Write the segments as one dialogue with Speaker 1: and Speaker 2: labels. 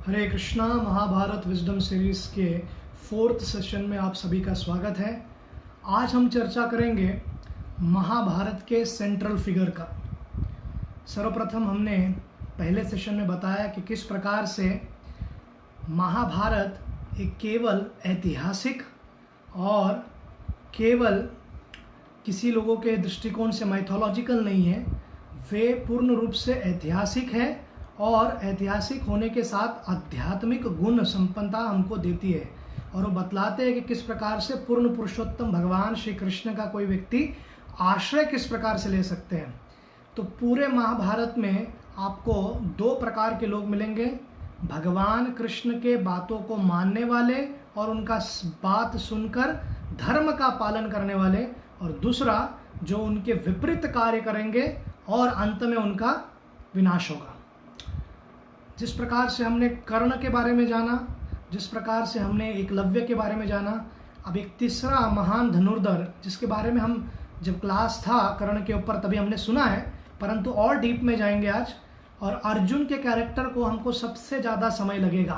Speaker 1: हरे Krishna. Mahabharat wisdom series के 4th session में आप सभी का स्वागत है। आज हम चर्चा करेंगे महाभारत के सेंट्रल फिगर का। सर्वप्रथम हमने पहले सेशन में बताया कि किस प्रकार से महाभारत एक केवल ऐतिहासिक और केवल किसी लोगों के दृष्टिकोण से माइथोलॉजिकल नहीं है, वे पूर्ण रूप से ऐतिहासिक है और ऐतिहासिक होने के साथ आध्यात्मिक गुण संपन्नता हमको देती है। और वो बतलाते हैं कि किस प्रकार से पूर्ण पुरुषोत्तम भगवान श्री कृष्ण का कोई व्यक्ति आश्रय किस प्रकार से ले सकते हैं। तो पूरे महाभारत में आपको 2 प्रकार के लोग मिलेंगे, भगवान कृष्ण के बातों को मानने वाले और उनका बात सुनकर धर्म का पालन करने वाले, और दूसरा जो उनके विपरीत कार्य करेंगे और अंत में उनका विनाश होगा। जिस प्रकार से हमने कर्ण के बारे में जाना, जिस प्रकार से हमने एकलव्य के बारे में जाना, अब एक तीसरा महान धनुर्धर जिसके बारे में हम जब क्लास था कर्ण के ऊपर तभी हमने सुना है, परंतु और डीप में जाएंगे आज। और अर्जुन के कैरेक्टर को हमको सबसे ज़्यादा समय लगेगा,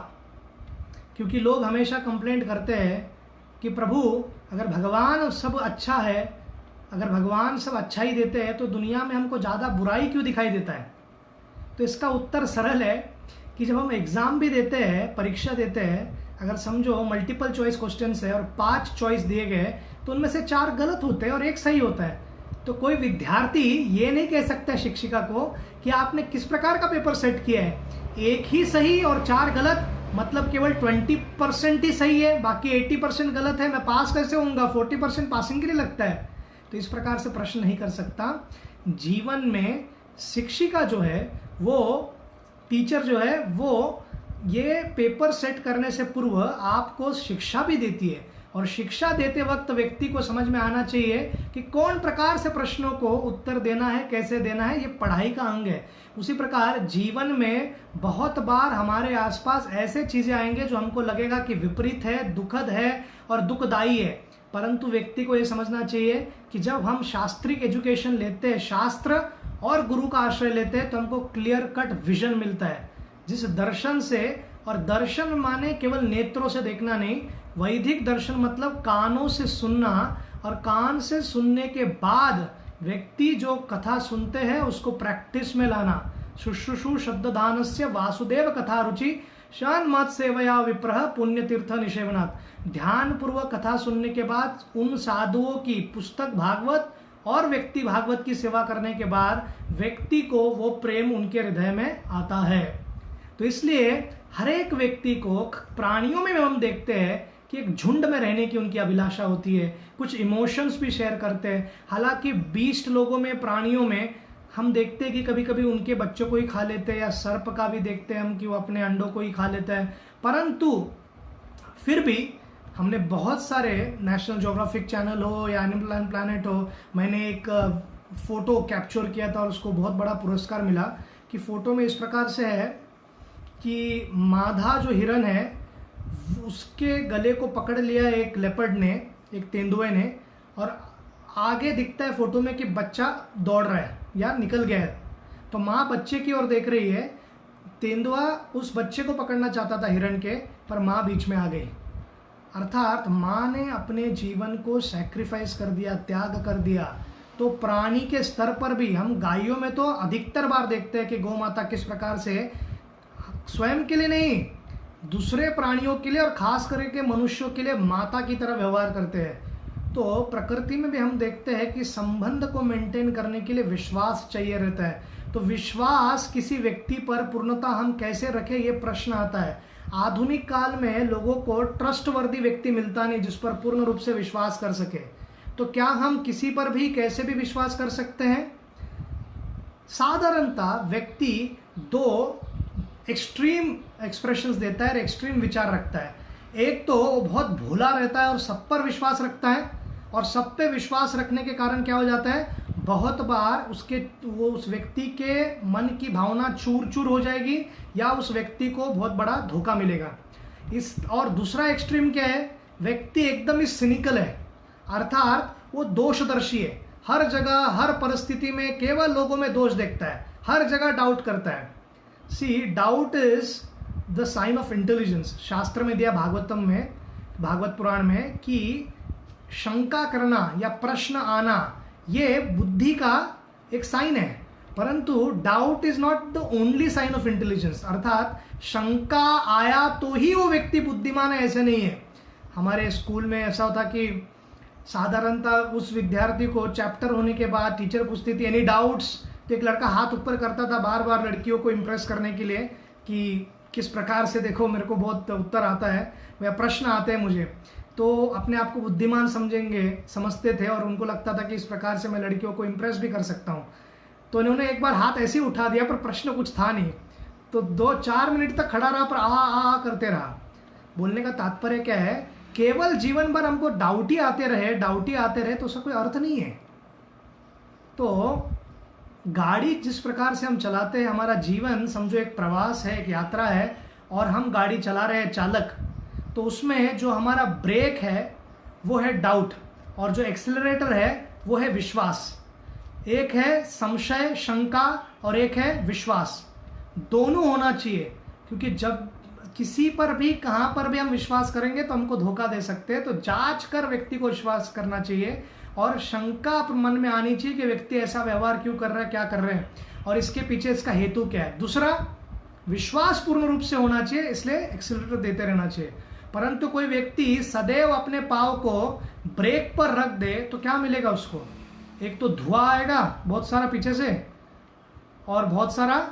Speaker 1: क्योंकि लोग हमेशा कंप्लेंट करते हैं कि प्रभु अगर भगवान सब अच्छा है, अगर भगवान सब अच्छा ही देते हैं तो दुनिया में हमको ज़्यादा बुराई क्यों दिखाई देता है। तो इसका उत्तर सरल है कि जब हम एग्ज़ाम भी देते हैं, परीक्षा देते हैं, अगर समझो मल्टीपल चॉइस क्वेश्चन है और 5 चॉइस दिए गए तो उनमें से 4 गलत होते हैं और 1 सही होता है, तो कोई विद्यार्थी ये नहीं कह सकता शिक्षिका को कि आपने किस प्रकार का पेपर सेट किया है। 1 ही सही और 4 गलत, मतलब केवल 20% ही सही है, बाकी 80% गलत है, मैं पास कैसे होऊंगा, 40% पासिंग के लिए लगता है। तो इस प्रकार से प्रश्न नहीं कर सकता। जीवन में शिक्षिका जो है, वो टीचर जो है, वो ये पेपर सेट करने से पूर्व आपको शिक्षा भी देती है, और शिक्षा देते वक्त व्यक्ति को समझ में आना चाहिए कि कौन प्रकार से प्रश्नों को उत्तर देना है, कैसे देना है, ये पढ़ाई का अंग है। उसी प्रकार जीवन में बहुत बार हमारे आसपास ऐसे चीजें आएंगे जो हमको लगेगा कि विपरीत है, दुखद है और दुखदायी है, परंतु व्यक्ति को ये समझना चाहिए कि जब हम शास्त्रीय एजुकेशन लेते हैं, शास्त्र और गुरु का आश्रय लेते हैं, तो हमको क्लियर कट विजन मिलता है, जिस दर्शन से, और दर्शन माने केवल नेत्रों से देखना नहीं, वैदिक दर्शन मतलब कानों से सुनना, और कान से सुनने के बाद व्यक्ति जो कथा सुनते हैं उसको प्रैक्टिस में लाना। शुश्रूषु शब्ददानस्य वासुदेव कथा रुचि शान मत सेवया विप्रह पुण्य तीर्थ निषेवनात्। ध्यान पूर्वक कथा सुनने के बाद उन साधुओं की पुस्तक भागवत और व्यक्ति भागवत की सेवा करने के बाद व्यक्ति को वो प्रेम उनके हृदय में आता है। तो इसलिए हर एक व्यक्ति को, प्राणियों में हम देखते हैं कि एक झुंड में रहने की उनकी अभिलाषा होती है, कुछ इमोशंस भी शेयर करते हैं। हालांकि 20 लोगों में, प्राणियों में हम देखते हैं कि कभी कभी उनके बच्चों को ही खा लेते हैं, या सर्प का भी देखते हैं हम कि वो अपने अंडों को ही खा लेता है, परंतु फिर भी हमने बहुत सारे नेशनल ज्योग्राफिक चैनल हो या एनिमल प्लैनेट हो, मैंने एक फोटो कैप्चर किया था और उसको बहुत बड़ा पुरस्कार मिला। कि फोटो में इस प्रकार से है कि माधा जो हिरन है उसके गले को पकड़ लिया एक लेपर्ड ने, एक तेंदुए ने, और आगे दिखता है फोटो में कि बच्चा दौड़ रहा है या निकल गया है, तो माँ बच्चे की ओर देख रही है। तेंदुआ उस बच्चे को पकड़ना चाहता था हिरन के, पर माँ बीच में आ गई। अर्थात माँ ने अपने जीवन को सैक्रिफाइस कर दिया, त्याग कर दिया। तो प्राणी के स्तर पर भी हम गायों में तो अधिकतर बार देखते हैं कि गौ माता किस प्रकार से स्वयं के लिए नहीं, दूसरे प्राणियों के लिए और खास करके मनुष्यों के लिए माता की तरह व्यवहार करते हैं। तो प्रकृति में भी हम देखते हैं कि संबंध को मेंटेन करने के लिए विश्वास चाहिए रहता है। तो विश्वास किसी व्यक्ति पर पूर्णता हम कैसे रखें, ये प्रश्न आता है। आधुनिक काल में लोगों को ट्रस्टवर्दी व्यक्ति मिलता नहीं जिस पर पूर्ण रूप से विश्वास कर सके। तो क्या हम किसी पर भी कैसे भी विश्वास कर सकते हैं? साधारणतः व्यक्ति 2 एक्सट्रीम एक्सप्रेशंस देता है, एक्सट्रीम विचार रखता है। एक तो वो बहुत भोला रहता है और सब पर विश्वास रखता है, और सब पे विश्वास रखने के कारण क्या हो जाता है, बहुत बार उस व्यक्ति के मन की भावना चूर चूर हो जाएगी, या उस व्यक्ति को बहुत बड़ा धोखा मिलेगा। और दूसरा एक्सट्रीम क्या है, व्यक्ति एकदम ही सिनिकल है, अर्थात वो दोषदर्शी है, हर जगह हर परिस्थिति में केवल लोगों में दोष देखता है, हर जगह डाउट करता है। See, doubt is the sign of intelligence. शास्त्र में दिया भागवतम में, भागवत पुराण में, कि शंका करना या प्रश्न आना ये बुद्धि का एक साइन है, परंतु doubt is not the only sign of intelligence. अर्थात शंका आया तो ही वो व्यक्ति बुद्धिमान है, ऐसे नहीं है। हमारे स्कूल में ऐसा होता कि साधारणतः उस विद्यार्थी को चैप्टर होने के बाद टीचर पूछती थी एनी डाउट्स, तो एक लड़का हाथ ऊपर करता था बार बार लड़कियों को इम्प्रेस करने के लिए कि किस प्रकार से देखो मेरे को बहुत उत्तर आता है या प्रश्न आते हैं मुझे, तो अपने आप को बुद्धिमान समझते थे और उनको लगता था कि इस प्रकार से मैं लड़कियों को इम्प्रेस भी कर सकता हूँ। तो इन्होंने एक बार हाथ ऐसे ही उठा दिया, पर प्रश्न कुछ था नहीं, तो 2-4 मिनट तक खड़ा रहा पर आ करते रहा। बोलने का तात्पर्य क्या है, केवल जीवन भर हमको डाउट ही आते रहे तो उसका कोई अर्थ नहीं है। तो गाड़ी जिस प्रकार से हम चलाते हैं, हमारा जीवन समझो एक प्रवास है, एक यात्रा है, और हम गाड़ी चला रहे हैं चालक, तो उसमें जो हमारा ब्रेक है वो है डाउट, और जो एक्सेलरेटर है वो है विश्वास। एक है संशय, शंका, और एक है विश्वास। दोनों होना चाहिए, क्योंकि जब किसी पर भी कहां पर भी हम विश्वास करेंगे तो हमको धोखा दे सकते हैं। तो जांच कर व्यक्ति को विश्वास करना चाहिए, और शंका मन में आनी चाहिए कि व्यक्ति ऐसा व्यवहार क्यों कर रहा है, क्या कर रहे हैं, और इसके पीछे इसका हेतु क्या है। दूसरा, विश्वास पूर्ण रूप से होना चाहिए, इसलिए एक्सीलरेटर देते रहना चाहिए। परंतु कोई व्यक्ति सदैव अपने पाँव को ब्रेक पर रख दे तो क्या मिलेगा उसको, एक तो धुआं आएगा बहुत सारा पीछे से, और बहुत सारा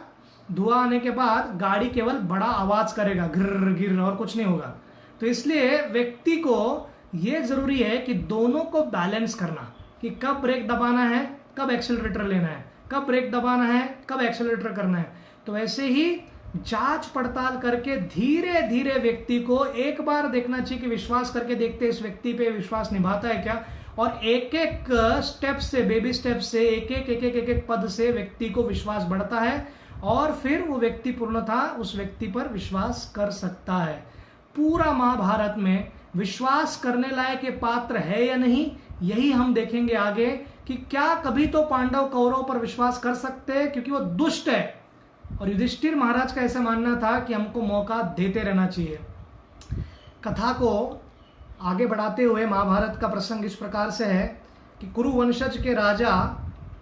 Speaker 1: धुआं आने के बाद गाड़ी केवल बड़ा आवाज करेगा, गिर गिर, और कुछ नहीं होगा। तो इसलिए व्यक्ति को ये जरूरी है कि दोनों को बैलेंस करना, कि कब ब्रेक दबाना है, कब एक्सेलरेटर लेना है, कब ब्रेक दबाना है, कब एक्सेलरेटर करना है। तो ऐसे ही जांच पड़ताल करके धीरे धीरे व्यक्ति को एक बार देखना चाहिए कि विश्वास करके देखते इस व्यक्ति पे विश्वास निभाता है क्या, और एक एक स्टेप से, बेबी स्टेप से, एक एक पद से व्यक्ति को विश्वास बढ़ता है, और फिर वो व्यक्ति पूर्णतः उस व्यक्ति पर विश्वास कर सकता है। पूरा महाभारत में विश्वास करने लायक ये पात्र है या नहीं, यही हम देखेंगे आगे, कि क्या कभी तो पांडव कौरव पर विश्वास कर सकते हैं क्योंकि वो दुष्ट है, और युधिष्ठिर महाराज का ऐसा मानना था कि हमको मौका देते रहना चाहिए। कथा को आगे बढ़ाते हुए महाभारत का प्रसंग इस प्रकार से है कि कुरु वंशज के राजा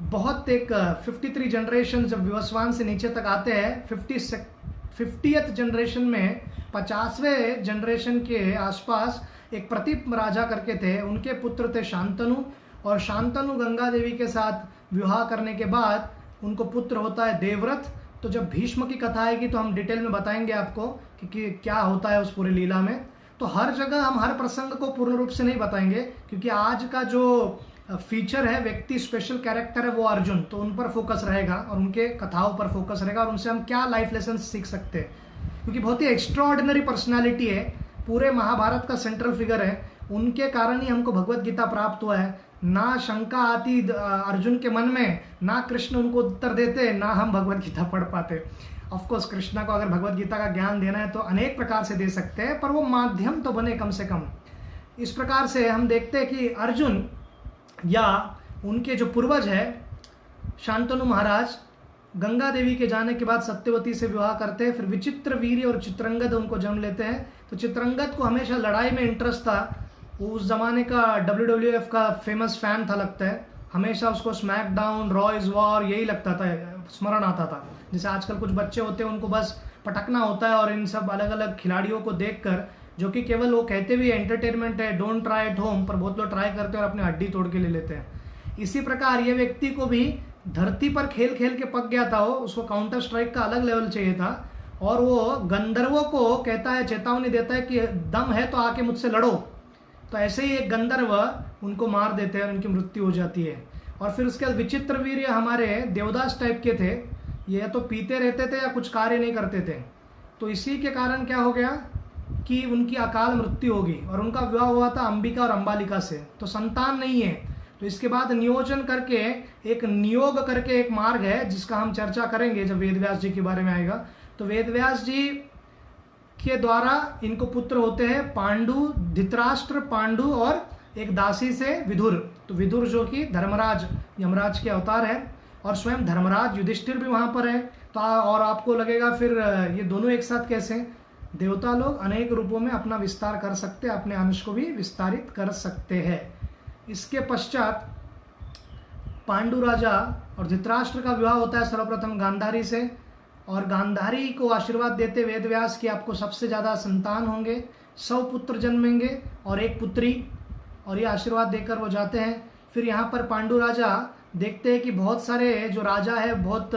Speaker 1: बहुत एक 53 जनरेशन जब विवस्वान से नीचे तक आते हैं, 50th जनरेशन में 50वें जनरेशन के आसपास एक प्रतीप राजा करके थे, उनके पुत्र थे शांतनु, और शांतनु गंगा देवी के साथ विवाह करने के बाद उनको पुत्र होता है देवव्रत। तो जब भीष्म की कथा आएगी तो हम डिटेल में बताएंगे आपको कि क्या होता है उस पूरी लीला में। तो हर जगह हम हर प्रसंग को पूर्ण रूप से नहीं बताएंगे, क्योंकि आज का जो फीचर है, व्यक्ति स्पेशल कैरेक्टर है वो अर्जुन, तो उन पर फोकस रहेगा और उनके कथाओं पर फोकस रहेगा, और उनसे हम क्या लाइफ लेसन सीख सकते हैं, क्योंकि बहुत ही एक्स्ट्राऑर्डिनरी पर्सनालिटी है, पूरे महाभारत का सेंट्रल फिगर है। उनके कारण ही हमको भगवत गीता प्राप्त हुआ है। ना शंका आती अर्जुन के मन में, ना कृष्ण उनको उत्तर देते, ना हम भगवत गीता पढ़ पाते। ऑफकोर्स कृष्णा को अगर भगवत गीता का ज्ञान देना है तो अनेक प्रकार से दे सकते हैं, पर वो माध्यम तो बने कम से कम। इस प्रकार से हम देखते हैं कि अर्जुन या उनके जो पूर्वज है शांतनु महाराज, गंगा देवी के जाने के बाद सत्यवती से विवाह करते हैं, फिर विचित्र वीर्य और चित्रंगद उनको जन्म लेते हैं। तो चित्रंगद को हमेशा लड़ाई में इंटरेस्ट था, वो उस जमाने का WWF का फेमस फैन था लगता है, हमेशा उसको स्मैकडाउन, रॉ इज वॉर यही लगता था, स्मरण आता था। जैसे आजकल कुछ बच्चे होते हैं उनको बस पटकना होता है, और इन सब अलग अलग खिलाड़ियों को देखकर, जो कि केवल वो कहते भी एंटरटेनमेंट है, डोंट ट्राई एट होम, पर बहुत लोग ट्राई करते हैं और अपनी हड्डी तोड़ के ले लेते हैं। इसी प्रकार ये व्यक्ति को भी धरती पर खेल खेल के पक गया था, वो उसको काउंटर स्ट्राइक का अलग लेवल चाहिए था, और वो गंधर्वों को कहता है, चेतावनी देता है कि दम है तो आके मुझसे लड़ो। तो ऐसे ही एक गंधर्व उनको मार देते हैं और उनकी मृत्यु हो जाती है। और फिर उसके बाद विचित्र वीर्य हमारे देवदास टाइप के थे, ये या तो पीते रहते थे या कुछ कार्य नहीं करते थे। तो इसी के कारण क्या हो गया कि उनकी अकाल मृत्यु होगी, और उनका विवाह हुआ था अंबिका और अंबालिका से, तो संतान नहीं है। तो इसके बाद नियोजन करके, एक नियोग करके एक मार्ग है जिसका हम चर्चा करेंगे जब वेदव्यास जी के बारे में आएगा। तो वेदव्यास जी के द्वारा इनको पुत्र होते हैं पांडु, धृतराष्ट्र, पांडु, और एक दासी से विदुर। तो विदुर जो कि धर्मराज, यमराज के अवतार है, और स्वयं धर्मराज युधिष्ठिर भी वहां पर है। तो और आपको लगेगा फिर ये दोनों एक साथ कैसे, देवता लोग अनेक रूपों में अपना विस्तार कर सकते हैं, अपने अंश को भी विस्तारित कर सकते हैं। इसके पश्चात पांडु राजा और धृतराष्ट्र का विवाह होता है सर्वप्रथम गांधारी से, और गांधारी को आशीर्वाद देते वेदव्यास कि आपको सबसे ज़्यादा संतान होंगे, 100 पुत्र जन्मेंगे और एक पुत्री, और ये आशीर्वाद देकर वो जाते हैं। फिर यहाँ पर पांडु राजा देखते हैं कि बहुत सारे जो राजा है बहुत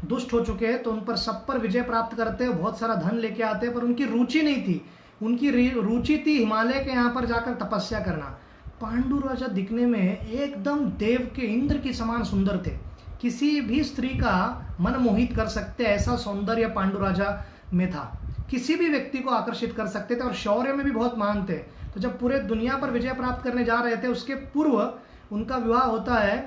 Speaker 1: दुष्ट हो चुके हैं, तो उन पर सब पर विजय प्राप्त करते हैं, बहुत सारा धन लेके आते हैं, पर उनकी रुचि नहीं थी। उनकी रुचि थी हिमालय के यहाँ पर जाकर तपस्या करना। पांडु राजा दिखने में एकदम देव के इंद्र के समान सुंदर थे, किसी भी स्त्री का मन मोहित कर सकते ऐसा सौंदर्य पांडु राजा में था, किसी भी व्यक्ति को आकर्षित कर सकते थे, और शौर्य में भी बहुत महान थे। तो जब पूरे दुनिया पर विजय प्राप्त करने जा रहे थे, उसके पूर्व उनका विवाह होता है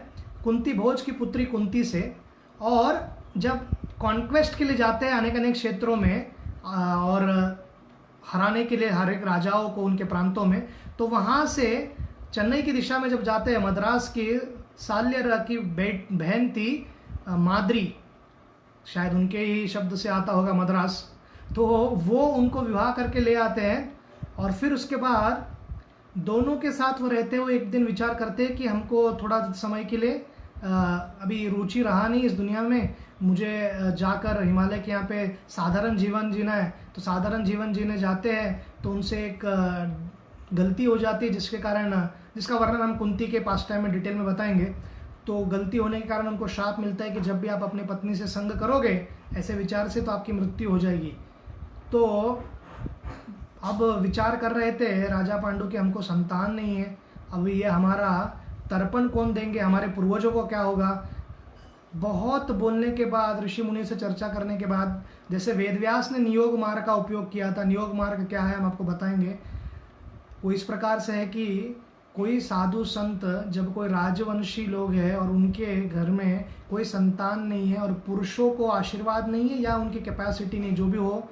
Speaker 1: कुंती भोज की पुत्री कुंती से, और जब कॉन्क्वेस्ट के लिए जाते हैं अनेक अनेक क्षेत्रों में और हराने के लिए हर एक राजाओं को उनके प्रांतों में, तो वहाँ से चेन्नई की दिशा में जब जाते हैं, मद्रास की साल्य की बहन थी माद्री, शायद उनके ही शब्द से आता होगा मद्रास, तो वो उनको विवाह करके ले आते हैं। और फिर उसके बाद दोनों के साथ वो रहते हुए एक दिन विचार करते हैं कि हमको थोड़ा समय के लिए अभी रुचि रहा नहीं इस दुनिया में, मुझे जाकर हिमालय के यहाँ पे साधारण जीवन जीना है। तो साधारण जीवन जीने जाते हैं, तो उनसे एक गलती हो जाती है जिसके कारण, जिसका वर्णन हम कुंती के पास टाइम में डिटेल में बताएंगे। तो गलती होने के कारण उनको शाप मिलता है कि जब भी आप अपनी पत्नी से संग करोगे ऐसे विचार से, तो आपकी मृत्यु हो जाएगी। तो अब विचार कर रहे थे राजा पांडु कि हमको संतान नहीं है, अब ये हमारा तर्पण कौन देंगे, हमारे पूर्वजों को क्या होगा। बहुत बोलने के बाद, ऋषि मुनि से चर्चा करने के बाद, जैसे वेदव्यास ने नियोग मार्ग का उपयोग किया था, नियोग मार्ग क्या है हम आपको बताएंगे। वो इस प्रकार से है कि कोई साधु संत, जब कोई राजवंशी लोग हैं और उनके घर में कोई संतान नहीं है और पुरुषों को आशीर्वाद नहीं है या उनकी कैपेसिटी नहीं, जो भी हो,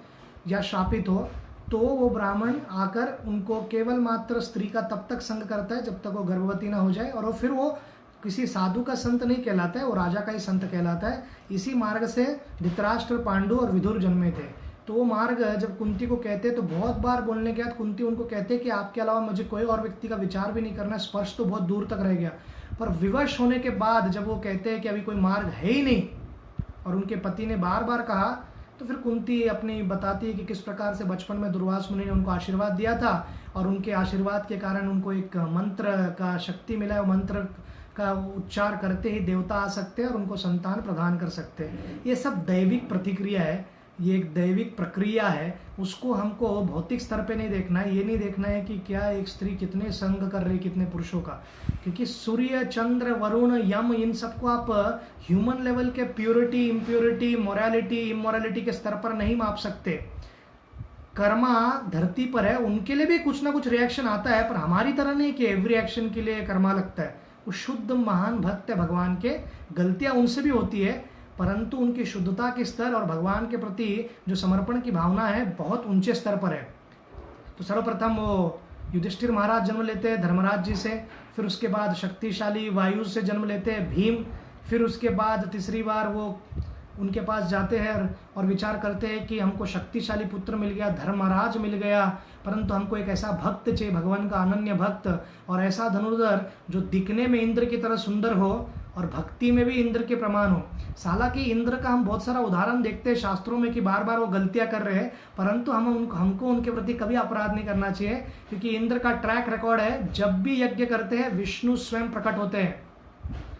Speaker 1: या शापित हो, तो वो ब्राह्मण आकर उनको केवल मात्र स्त्री का तब तक संग करता है जब तक वो गर्भवती ना हो जाए, और फिर वो किसी साधु का संत नहीं कहलाता है, वो राजा का ही संत कहलाता है। इसी मार्ग से धृतराष्ट्र, पांडु और विदुर जन्मे थे। तो वो मार्ग जब कुंती को कहते तो बहुत बार बोलने के बाद कुंती उनको कहते कि आपके अलावा मुझे कोई और व्यक्ति का विचार भी नहीं करना, स्पर्श तो बहुत दूर तक रह गया। पर विवश होने के बाद जब वो कहते हैं कि अभी कोई मार्ग है ही नहीं, और उनके पति ने बार बार कहा, तो फिर कुंती अपनी बताती है कि किस प्रकार से बचपन में दुर्वास मुनि ने उनको आशीर्वाद दिया था, और उनके आशीर्वाद के कारण उनको एक मंत्र का शक्ति मिला है। वो मंत्र का उच्चार करते ही देवता आ सकते हैं और उनको संतान प्रदान कर सकते हैं। ये सब दैविक प्रतिक्रिया है, ये एक दैविक प्रक्रिया है, उसको हमको भौतिक स्तर पे नहीं देखना है। ये नहीं देखना है कि क्या एक स्त्री कितने संग कर रही, कितने पुरुषों का, क्योंकि सूर्य, चंद्र, वरुण, यम, इन सबको आप ह्यूमन लेवल के प्योरिटी, इम्प्योरिटी, मोरालिटी, इमोरालिटी के स्तर पर नहीं माप सकते। कर्मा धरती पर है, उनके लिए भी कुछ ना कुछ रिएक्शन आता है, पर हमारी तरह नहीं कि एवरी एक्शन के लिए कर्मा लगता है। वो शुद्ध महान भक्त है भगवान के, गलतियां उनसे भी होती है, परंतु उनकी शुद्धता के स्तर और भगवान के प्रति जो समर्पण की भावना है बहुत ऊंचे स्तर पर है। तो सर्वप्रथम वो युधिष्ठिर महाराज जन्म लेते हैं धर्मराज जी से, फिर उसके बाद शक्तिशाली वायु से जन्म लेते हैं भीम, फिर उसके बाद तीसरी बार वो उनके पास जाते हैं और विचार करते हैं कि हमको शक्तिशाली पुत्र मिल गया, धर्मराज मिल गया, परंतु हमको एक ऐसा भक्त चाहिए, भगवान का अनन्य भक्त, और ऐसा धनुर्धर जो दिखने में इंद्र की तरह सुंदर हो और भक्ति में भी इंद्र के प्रमाण हो। हालांकि इंद्र का हम बहुत सारा उदाहरण देखते हैं शास्त्रों में कि बार बार वो गलतियां कर रहे हैं, परंतु हमको उनके प्रति कभी अपराध नहीं करना चाहिए, क्योंकि इंद्र का ट्रैक रिकॉर्ड है, जब भी यज्ञ करते हैं विष्णु स्वयं प्रकट होते हैं।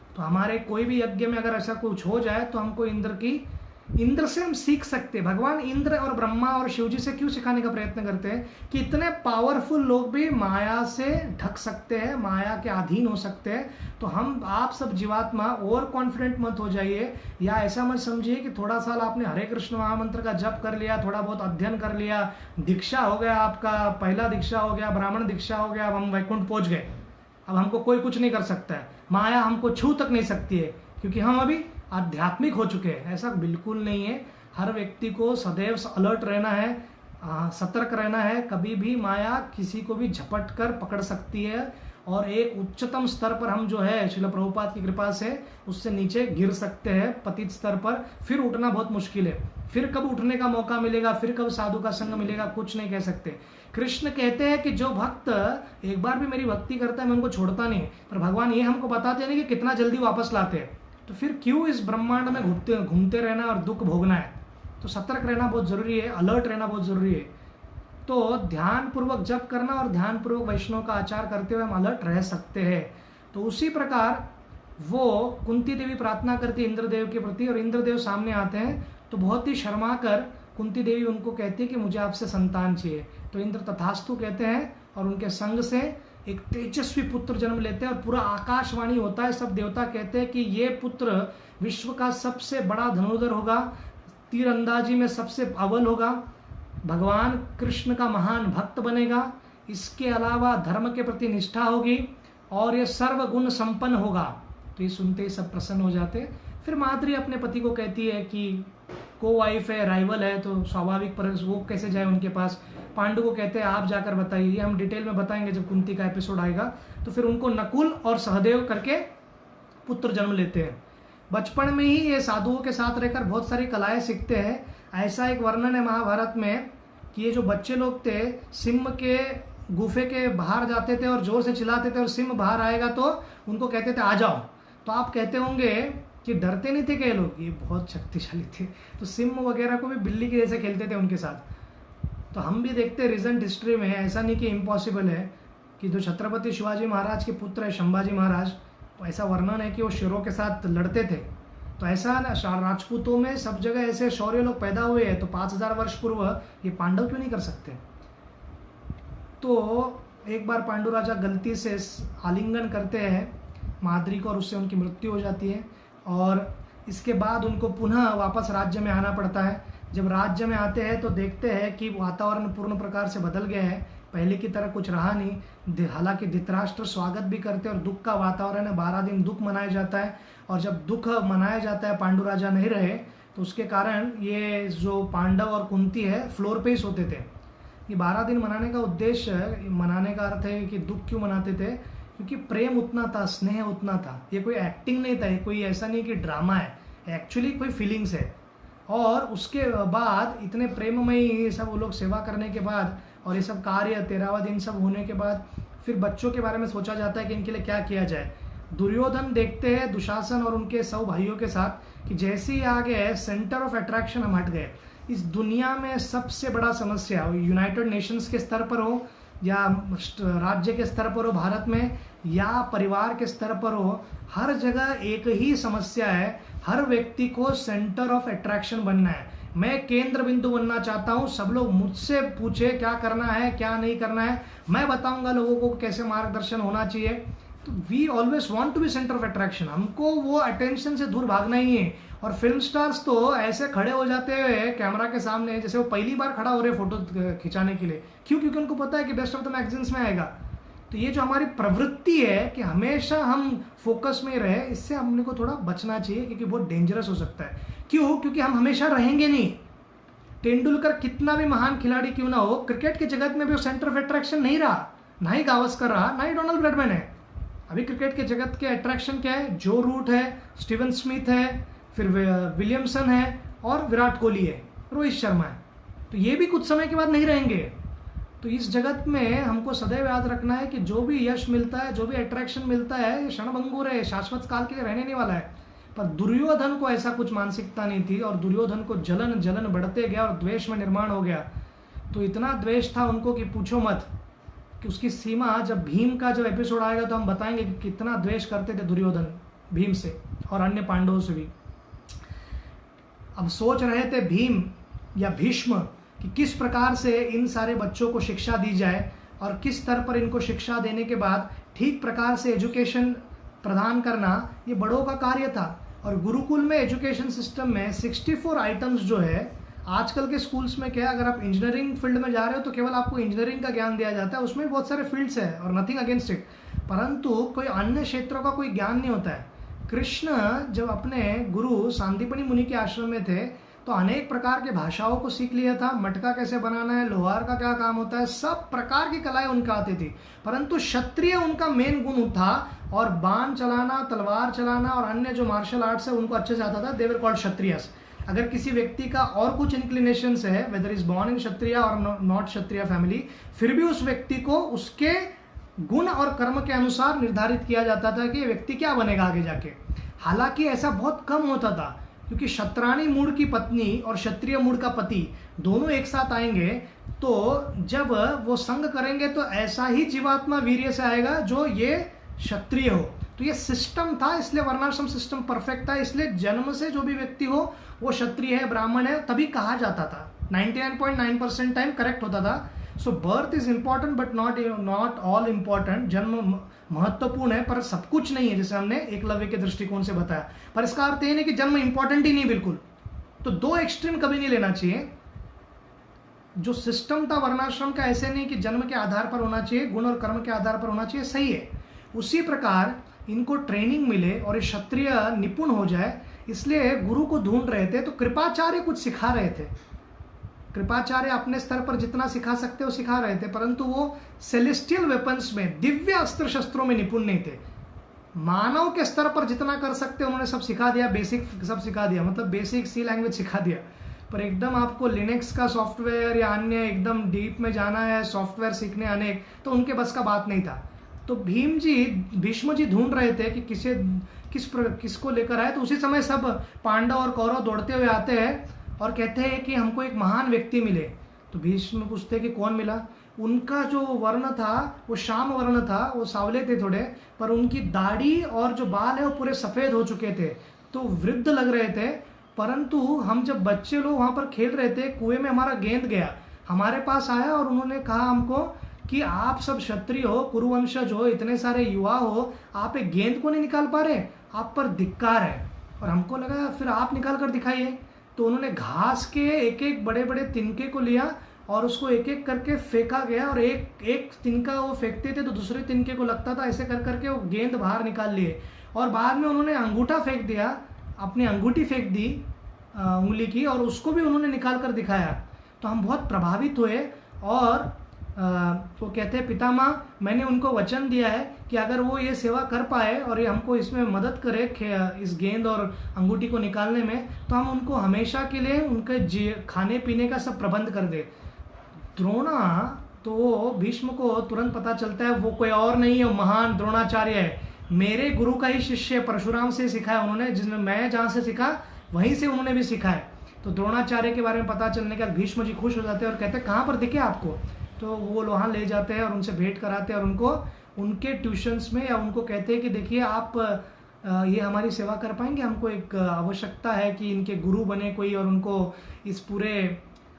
Speaker 1: तो हमारे कोई भी यज्ञ में अगर ऐसा कुछ हो जाए तो हमको इंद्र से हम सीख सकते हैं। भगवान इंद्र और ब्रह्मा और शिव जी से क्यों सिखाने का प्रयत्न करते हैं कि इतने पावरफुल लोग भी माया से ढक सकते हैं, माया के अधीन हो सकते हैं। तो हम आप सब जीवात्मा और कॉन्फिडेंट मत हो जाइए, या ऐसा मत समझिए कि थोड़ा साल आपने हरे कृष्ण महामंत्र का जप कर लिया, थोड़ा बहुत अध्ययन कर लिया, दीक्षा हो गया, आपका पहला दीक्षा हो गया, ब्राह्मण दीक्षा हो गया, अब हम वैकुंठ पहुंच गए, अब हमको कोई कुछ नहीं कर सकता है, माया हमको छू तक नहीं सकती है, क्योंकि हम अभी आध्यात्मिक हो चुके हैं। ऐसा बिल्कुल नहीं है। हर व्यक्ति को सदैव अलर्ट रहना है, सतर्क रहना है। कभी भी माया किसी को भी झपट कर पकड़ सकती है, और एक उच्चतम स्तर पर हम जो है श्रील प्रभुपाद की कृपा से उससे नीचे गिर सकते हैं पतित स्तर पर, फिर उठना बहुत मुश्किल है। फिर कब उठने का मौका मिलेगा, फिर कब साधु का संग मिलेगा, कुछ नहीं कह सकते। कृष्ण कहते हैं कि जो भक्त एक बार भी मेरी भक्ति करता है मैं उनको छोड़ता नहीं, पर भगवान ये हमको बताते हैं कि कितना जल्दी वापस लाते हैं। तो फिर क्यों इस ब्रह्मांड में घूमते रहना और दुख भोगना है। तो सतर्क रहना बहुत जरूरी है, अलर्ट रहना बहुत जरूरी है। तो ध्यान पूर्वक जप करना और ध्यान पूर्वक वैष्णव का आचार करते हुए हम अलर्ट रह सकते हैं। तो उसी प्रकार वो कुंती देवी प्रार्थना करती है इंद्रदेव के प्रति, और इंद्रदेव सामने आते हैं तो बहुत ही शर्मा कर कुंती देवी उनको कहती है कि मुझे आपसे संतान चाहिए। तो इंद्र तथास्तु कहते हैं और उनके संग से एक तेजस्वी पुत्र जन्म लेते हैं और पूरा आकाशवाणी होता है। सब देवता कहते हैं कि ये पुत्र विश्व का सबसे बड़ा धनुर्धर होगा, तीरंदाजी में सबसे अव्वल होगा, भगवान कृष्ण का महान भक्त बनेगा, इसके अलावा धर्म के प्रति निष्ठा होगी और ये सर्वगुण संपन्न होगा। तो ये सुनते ही सब प्रसन्न हो जाते हैं। फिर माद्री अपने पति को कहती है कि को वाइफ है, राइवल है, तो स्वाभाविक पर वो कैसे जाए उनके पास। पांडु को कहते हैं आप जाकर बताइए, ये हम डिटेल में बताएंगे जब कुंती का एपिसोड आएगा। तो फिर उनको नकुल और सहदेव करके पुत्र जन्म लेते हैं। बचपन में ही ये साधुओं के साथ रहकर बहुत सारी कलाएं सीखते हैं। ऐसा एक वर्णन है महाभारत में कि ये जो बच्चे लोग थे सिंह के गुफे के बाहर जाते थे और जोर से चिल्लाते थे और सिंह बाहर आएगा तो उनको कहते थे आ जाओ। तो आप कहते होंगे कि डरते नहीं थे क्या लोग, ये बहुत शक्तिशाली थे। तो सिंह वगैरह को भी बिल्ली के जैसे खेलते थे उनके साथ। तो हम भी देखते हैं रिसेंट हिस्ट्री में, ऐसा नहीं कि इम्पॉसिबल है, कि जो छत्रपति शिवाजी महाराज के पुत्र है संभाजी महाराज, तो ऐसा वर्णन है कि वो शेरों के साथ लड़ते थे। तो ऐसा राजपूतों में सब जगह ऐसे शौर्य लोग पैदा हुए हैं, तो 5000 वर्ष पूर्व ये पांडव क्यों नहीं कर सकते। तो एक बार पांडु राजा गलती से आलिंगन करते हैं माद्री को और उससे उनकी मृत्यु हो जाती है, और इसके बाद उनको पुनः वापस राज्य में आना पड़ता है। जब राज्य में आते हैं तो देखते हैं कि वातावरण पूर्ण प्रकार से बदल गया है, पहले की तरह कुछ रहा नहीं। हालांकि धृतराष्ट्र स्वागत भी करते हैं और दुख का वातावरण है, 12 दिन दुख मनाया जाता है। और जब दुख मनाया जाता है, पांडु राजा नहीं रहे, तो उसके कारण ये जो पांडव और कुंती है फ्लोर पे ही सोते थे। ये 12 दिन मनाने का उद्देश्य, मनाने का अर्थ है कि दुख क्यों मनाते थे, क्योंकि प्रेम उतना था, स्नेह उतना था। ये कोई एक्टिंग नहीं था, ये कोई ऐसा नहीं कि ड्रामा है, एक्चुअली कोई फीलिंग्स है। और उसके बाद इतने प्रेममयी सब वो लोग सेवा करने के बाद और ये सब कार्य 13वां दिन सब होने के बाद फिर बच्चों के बारे में सोचा जाता है कि इनके लिए क्या किया जाए। दुर्योधन देखते हैं दुशासन और उनके 100 भाइयों के साथ कि जैसे ही आ गए सेंटर ऑफ अट्रैक्शन हम हट गए। इस दुनिया में सबसे बड़ा समस्या यूनाइटेड नेशंस के स्तर पर हो या राज्य के स्तर पर हो भारत में, या परिवार के स्तर पर हो, हर जगह एक ही समस्या है, हर व्यक्ति को सेंटर ऑफ अट्रैक्शन बनना है। मैं केंद्र बिंदु बनना चाहता हूं, सब लोग मुझसे पूछे क्या करना है क्या नहीं करना है, मैं बताऊंगा लोगों को कैसे मार्गदर्शन होना चाहिए। तो we always want to be centre of attraction, हमको वो अटेंशन से दूर भागना ही है। और फिल्म स्टार्स तो ऐसे खड़े हो जाते हैं कैमरा के सामने जैसे वो पहली बार खड़ा हो रहे फोटो खिंचाने के लिए। क्यों? क्योंकि उनको पता है कि बेस्ट ऑफ द मैगजीन्स में आएगा। तो ये जो हमारी प्रवृत्ति है कि हमेशा हम फोकस में रहे, इससे हमने को थोड़ा बचना चाहिए, क्योंकि बहुत डेंजरस हो सकता है। क्यों? क्योंकि हम हमेशा रहेंगे नहीं। तेंदुलकर कितना भी महान खिलाड़ी क्यों ना हो, क्रिकेट के जगत में भी वो सेंटर ऑफ अट्रैक्शन नहीं रहा, ना ही गावस्कर रहा, ना ही डोनाल्ड ब्रैडमैन है। अभी क्रिकेट के जगत के अट्रैक्शन क्या है? जो रूट है, स्टीवन स्मिथ है, फिर विलियमसन है और विराट कोहली है, रोहित शर्मा है। तो ये भी कुछ समय के बाद नहीं रहेंगे। तो इस जगत में हमको सदैव याद रखना है कि जो भी यश मिलता है, जो भी अट्रैक्शन मिलता है, ये क्षणभंगुर है, शाश्वत काल के लिए रहने नहीं वाला है। पर दुर्योधन को ऐसा कुछ मानसिकता नहीं थी और दुर्योधन को जलन जलन बढ़ते गया और द्वेष में निर्माण हो गया। तो इतना द्वेष था उनको कि पूछो मत, कि उसकी सीमा, जब भीम का जब एपिसोड आएगा तो हम बताएंगे कि कितना द्वेष करते थे दुर्योधन भीम से और अन्य पांडवों से भी। अब सोच रहे थे भीम या भीष्म कि किस प्रकार से इन सारे बच्चों को शिक्षा दी जाए और किस स्तर पर इनको शिक्षा देने के बाद ठीक प्रकार से एजुकेशन प्रदान करना, ये बड़ों का कार्य था। और गुरुकुल में एजुकेशन सिस्टम में 64 आइटम्स जो है, आजकल के स्कूल्स में क्या है, अगर आप इंजीनियरिंग फील्ड में जा रहे हो तो केवल आपको इंजीनियरिंग का ज्ञान दिया जाता है, उसमें बहुत सारे फील्ड्स है और नथिंग अगेंस्ट इट, परंतु कोई अन्य क्षेत्रों का कोई ज्ञान नहीं होता है। कृष्ण जब अपने गुरु सांदीपनि मुनि के आश्रम में थे तो अनेक प्रकार के भाषाओं को सीख लिया था, मटका कैसे बनाना है, लोहार का क्या काम होता है, सब प्रकार की कलाएं उनका आती थी। परंतु क्षत्रिय उनका मेन गुण था, और बाण चलाना, तलवार चलाना और अन्य जो मार्शल आर्ट्स है उनको अच्छे से आता था। दे वर कॉल्ड क्षत्रियस। अगर किसी व्यक्ति का और कुछ इंक्लिनेशंस है, वेदर इज बॉर्न इन क्षत्रिय और नॉट क्षत्रिय फैमिली, फिर भी उस व्यक्ति को उसके गुण और कर्म के अनुसार निर्धारित किया जाता था कि ये व्यक्ति क्या बनेगा आगे जाके। हालांकि ऐसा बहुत कम होता था, क्योंकि क्षत्राणी मूड की पत्नी और क्षत्रिय मूड का पति दोनों एक साथ आएंगे, तो जब वो संग करेंगे तो ऐसा ही जीवात्मा वीर्य से आएगा जो ये क्षत्रिय हो। तो ये सिस्टम था, इसलिए वर्णाश्रम सिस्टम परफेक्ट था। इसलिए जन्म से जो भी व्यक्ति हो वो क्षत्रिय है, ब्राह्मण है, तभी कहा जाता था। 99.9% टाइम करेक्ट होता था। So birth is important but not all important. जन्म महत्वपूर्ण है पर सब कुछ नहीं है, जैसे हमने एकलव्य के दृष्टिकोण से बताया। पर इसका अर्थ ये नहीं कि जन्म इंपॉर्टेंट ही नहीं बिल्कुल। तो दो एक्सट्रीम कभी नहीं लेना चाहिए। जो सिस्टम था वर्णाश्रम का, ऐसे नहीं कि जन्म के आधार पर होना चाहिए, गुण और कर्म के आधार पर होना चाहिए, सही है। उसी प्रकार इनको ट्रेनिंग मिले और ये क्षत्रिय निपुण हो जाए, इसलिए गुरु को ढूंढ रहे थे। तो कृपाचार्य कुछ सिखा रहे थे। कृपाचार्य अपने स्तर पर जितना सिखा सकते हो सिखा रहे थे, परंतु वो सेलेस्टियल वेपन्स में, दिव्य अस्त्र शस्त्रों में निपुण नहीं थे। मानव के स्तर पर जितना कर सकते उन्होंने सब सिखा दिया, बेसिक सब सिखा दिया, मतलब बेसिक सी लैंग्वेज सिखा दिया। पर एकदम आपको लिनक्स का सॉफ्टवेयर या अन्य एकदम डीप में जाना है, सॉफ्टवेयर सीखने अनेक, तो उनके बस का बात नहीं था। तो भीष्म जी ढूंढ रहे थे कि किसको लेकर आए। तो उसी समय सब पांडव और कौरव दौड़ते हुए आते हैं और कहते हैं कि हमको एक महान व्यक्ति मिले। तो भीष्म पूछते कि कौन मिला। उनका जो वर्ण था वो श्याम वर्ण था, वो सावले थे थोड़े, पर उनकी दाढ़ी और जो बाल है वो पूरे सफेद हो चुके थे, तो वृद्ध लग रहे थे। परंतु हम जब बच्चे लोग वहां पर खेल रहे थे, कुएं में हमारा गेंद गया, हमारे पास आया और उन्होंने कहा हमको कि आप सब क्षत्रिय हो, कुरुवंशज हो, इतने सारे युवा हो, आप एक गेंद को नहीं निकाल पा रहे, आप पर धिक्कार है। और हमको लगा फिर आप निकाल कर दिखाइए। तो उन्होंने घास के एक एक बड़े बड़े तिनके को लिया और उसको एक एक करके फेंका गया, और एक एक तिनका वो फेंकते थे तो दूसरे तिनके को लगता था, ऐसे कर करके वो गेंद बाहर निकाल लिए। और बाद में उन्होंने अंगूठा फेंक दिया, अपनी अंगूठी फेंक दी उंगली की, और उसको भी उन्होंने निकाल कर दिखाया। तो हम बहुत प्रभावित हुए। और वो कहते हैं पितामह, मैंने उनको वचन दिया है कि अगर वो ये सेवा कर पाए और ये हमको इसमें मदद करे इस गेंद और अंगूठी को निकालने में, तो हम उनको हमेशा के लिए उनके खाने पीने का सब प्रबंध कर दे। द्रोणा तो भीष्म को तुरंत पता चलता है वो कोई और नहीं है, महान द्रोणाचार्य है, मेरे गुरु का ही शिष्य, परशुराम से सीखा है उन्होंने, जिसमें मैं जहाँ से सीखा वहीं से उन्होंने भी सीखा है। तो द्रोणाचार्य के बारे में पता चलने के बाद भीष्म जी खुश हो जाते हैं और कहते हैं कहाँ पर दिखे आपको। तो वो वहाँ ले जाते हैं और उनसे भेंट कराते हैं और उनको उनके ट्यूशन्स में, या उनको कहते हैं कि देखिए आप ये हमारी सेवा कर पाएंगे, हमको एक आवश्यकता है कि इनके गुरु बने कोई और उनको इस पूरे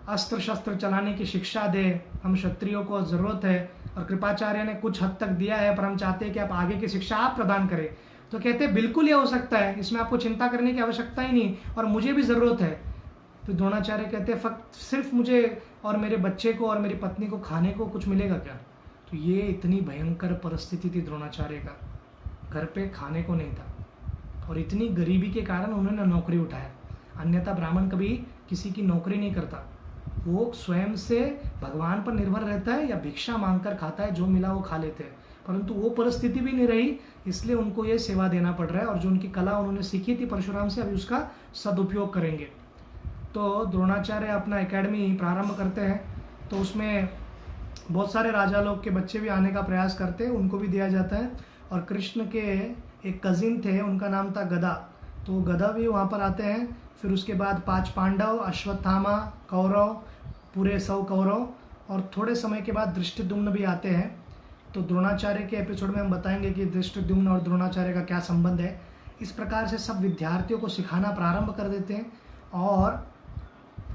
Speaker 1: अस्त्र शस्त्र चलाने की शिक्षा दे, हम क्षत्रियों को ज़रूरत है। और कृपाचार्य ने कुछ हद तक दिया है, पर हम चाहते हैं कि आप आगे की शिक्षा आप प्रदान करें। तो कहते हैं बिल्कुल ये हो सकता है, इसमें आपको चिंता करने की आवश्यकता ही नहीं, और मुझे भी ज़रूरत है। तो द्रोणाचार्य कहते हैं सिर्फ मुझे और मेरे बच्चे को और मेरी पत्नी को खाने को कुछ मिलेगा क्या। तो ये इतनी भयंकर परिस्थिति थी द्रोणाचार्य का, घर पे खाने को नहीं था, और इतनी गरीबी के कारण उन्होंने नौकरी उठाया। अन्यथा ब्राह्मण कभी किसी की नौकरी नहीं करता, वो स्वयं से भगवान पर निर्भर रहता है या भिक्षा मांगकर खाता है, जो मिला वो खा लेते हैं। परंतु वो परिस्थिति भी नहीं रही, इसलिए उनको ये सेवा देना पड़ रहा है, और जो उनकी कला उन्होंने सीखी थी परशुराम से, अभी उसका सदुपयोग करेंगे। तो द्रोणाचार्य अपना एकेडमी प्रारंभ करते हैं, तो उसमें बहुत सारे राजा लोग के बच्चे भी आने का प्रयास करते हैं, उनको भी दिया जाता है। और कृष्ण के एक कजिन थे, उनका नाम था गदा, तो गदा भी वहाँ पर आते हैं। फिर उसके बाद 5 पांडव, अश्वत्थामा, कौरव, पूरे 100 कौरव, और थोड़े समय के बाद धृष्टद्युम्न भी आते हैं। तो द्रोणाचार्य के एपिसोड में हम बताएंगे कि धृष्टद्युम्न और द्रोणाचार्य का क्या संबंध है। इस प्रकार से सब विद्यार्थियों को सिखाना प्रारंभ कर देते हैं। और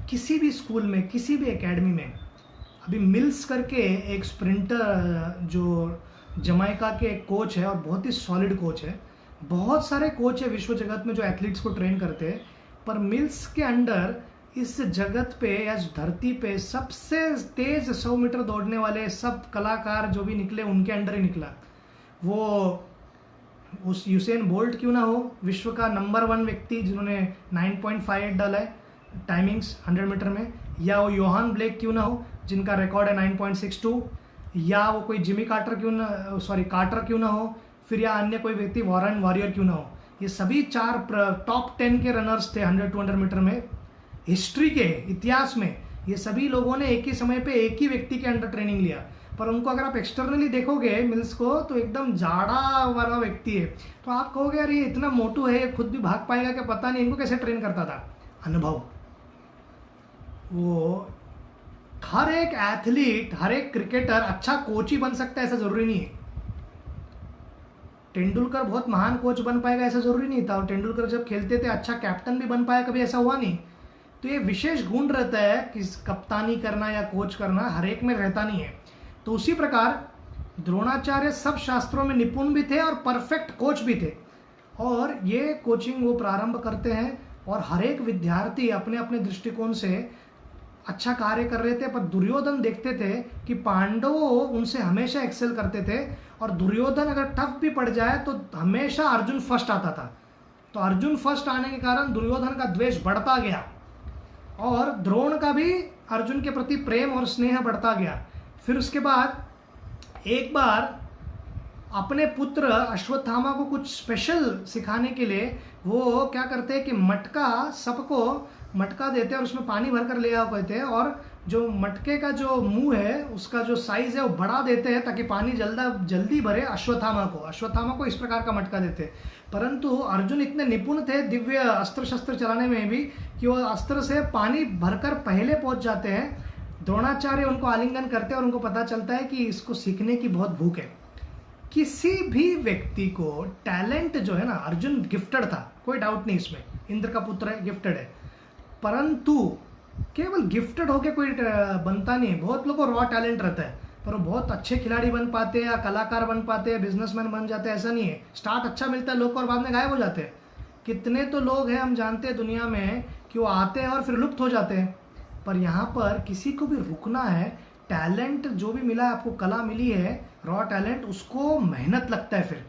Speaker 1: किसी भी स्कूल में, किसी भी एकेडमी में, अभी मिल्स करके एक स्प्रिंटर जो जमाइका के एक कोच है और बहुत ही सॉलिड कोच है, बहुत सारे कोच है विश्व जगत में जो एथलीट्स को ट्रेन करते हैं, पर मिल्स के अंडर इस जगत पे या इस धरती पे सबसे तेज 100 मीटर दौड़ने वाले सब कलाकार जो भी निकले उनके अंडर ही निकला। वो उस यूसेन बोल्ट क्यों ना हो, विश्व का नंबर 1 व्यक्ति जिन्होंने 9.58 डाला है, टाइमिंग्स 100 मीटर में, या वो योहान ब्लेक क्यों ना हो जिनका रिकॉर्ड है 9.62, या वो कोई जिमी कार्टर क्यों ना हो, फिर या अन्य कोई व्यक्ति वॉरेन वॉरियर क्यों ना हो। ये सभी 4 टॉप 10 के रनर्स थे 100-200 मीटर में हिस्ट्री के इतिहास में। ये सभी लोगों ने एक ही समय पे एक ही व्यक्ति के अंडर ट्रेनिंग लिया, पर उनको अगर आप एक्सटर्नली देखोगे मिल्स को तो एकदम जाड़ा वाला व्यक्ति है। तो आप कहोगे यार ये इतना मोटू है, खुद भी भाग पाएगा क्या, पता नहीं, इनको कैसे ट्रेन करता था। अनुभव। वो हर एक एथलीट, हर एक क्रिकेटर अच्छा कोच ही बन सकता है ऐसा जरूरी नहीं है। तेंदुलकर बहुत महान कोच बन पाएगा ऐसा जरूरी नहीं था, और तेंदुलकर जब खेलते थे अच्छा कैप्टन भी बन पाया, कभी ऐसा हुआ नहीं। तो ये विशेष गुण रहता है कि कप्तानी करना या कोच करना हर एक में रहता नहीं है। तो उसी प्रकार द्रोणाचार्य सब शास्त्रों में निपुण भी थे और परफेक्ट कोच भी थे, और ये कोचिंग वो प्रारंभ करते हैं, और हर एक विद्यार्थी अपने अपने दृष्टिकोण से अच्छा कार्य कर रहे थे। पर दुर्योधन देखते थे कि पांडव उनसे हमेशा एक्सेल करते थे, और दुर्योधन अगर टफ भी पड़ जाए तो हमेशा अर्जुन फर्स्ट आता था। तो अर्जुन फर्स्ट आने के कारण दुर्योधन का द्वेष बढ़ता गया, और द्रोण का भी अर्जुन के प्रति प्रेम और स्नेह बढ़ता गया। फिर उसके बाद एक बार अपने पुत्र अश्वत्थामा को कुछ स्पेशल सिखाने के लिए वो क्या करते हैं कि मटका, सबको मटका देते हैं और उसमें पानी भर कर ले आओ कहते हैं, और जो मटके का जो मुंह है उसका जो साइज है वो बढ़ा देते हैं ताकि पानी जल्दी भरे अश्वत्थामा को इस प्रकार का मटका देते। परंतु अर्जुन इतने निपुण थे दिव्य अस्त्र शस्त्र चलाने में भी कि वो अस्त्र से पानी भरकर पहले पहुंच जाते हैं। द्रोणाचार्य उनको आलिंगन करते हैं और उनको पता चलता है कि इसको सीखने की बहुत भूख है। किसी भी व्यक्ति को टैलेंट जो है ना, अर्जुन गिफ्टेड था, कोई डाउट नहीं इसमें, इंद्र का पुत्र है, गिफ्टेड है, परंतु केवल गिफ्टेड होके कोई बनता नहीं है। बहुत लोगों को रॉ टैलेंट रहता है पर वो बहुत अच्छे खिलाड़ी बन पाते हैं या कलाकार बन पाते हैं, बिजनेसमैन बन जाते हैं, ऐसा नहीं है। स्टार्ट अच्छा मिलता है लोग को और बाद में गायब हो जाते हैं। कितने तो लोग हैं हम जानते हैं दुनिया में कि वो आते हैं और फिर लुप्त हो जाते हैं। पर यहाँ पर किसी को भी रुकना है, टैलेंट जो भी मिला है आपको, कला मिली है, रॉ टैलेंट, उसको मेहनत लगता है फिर।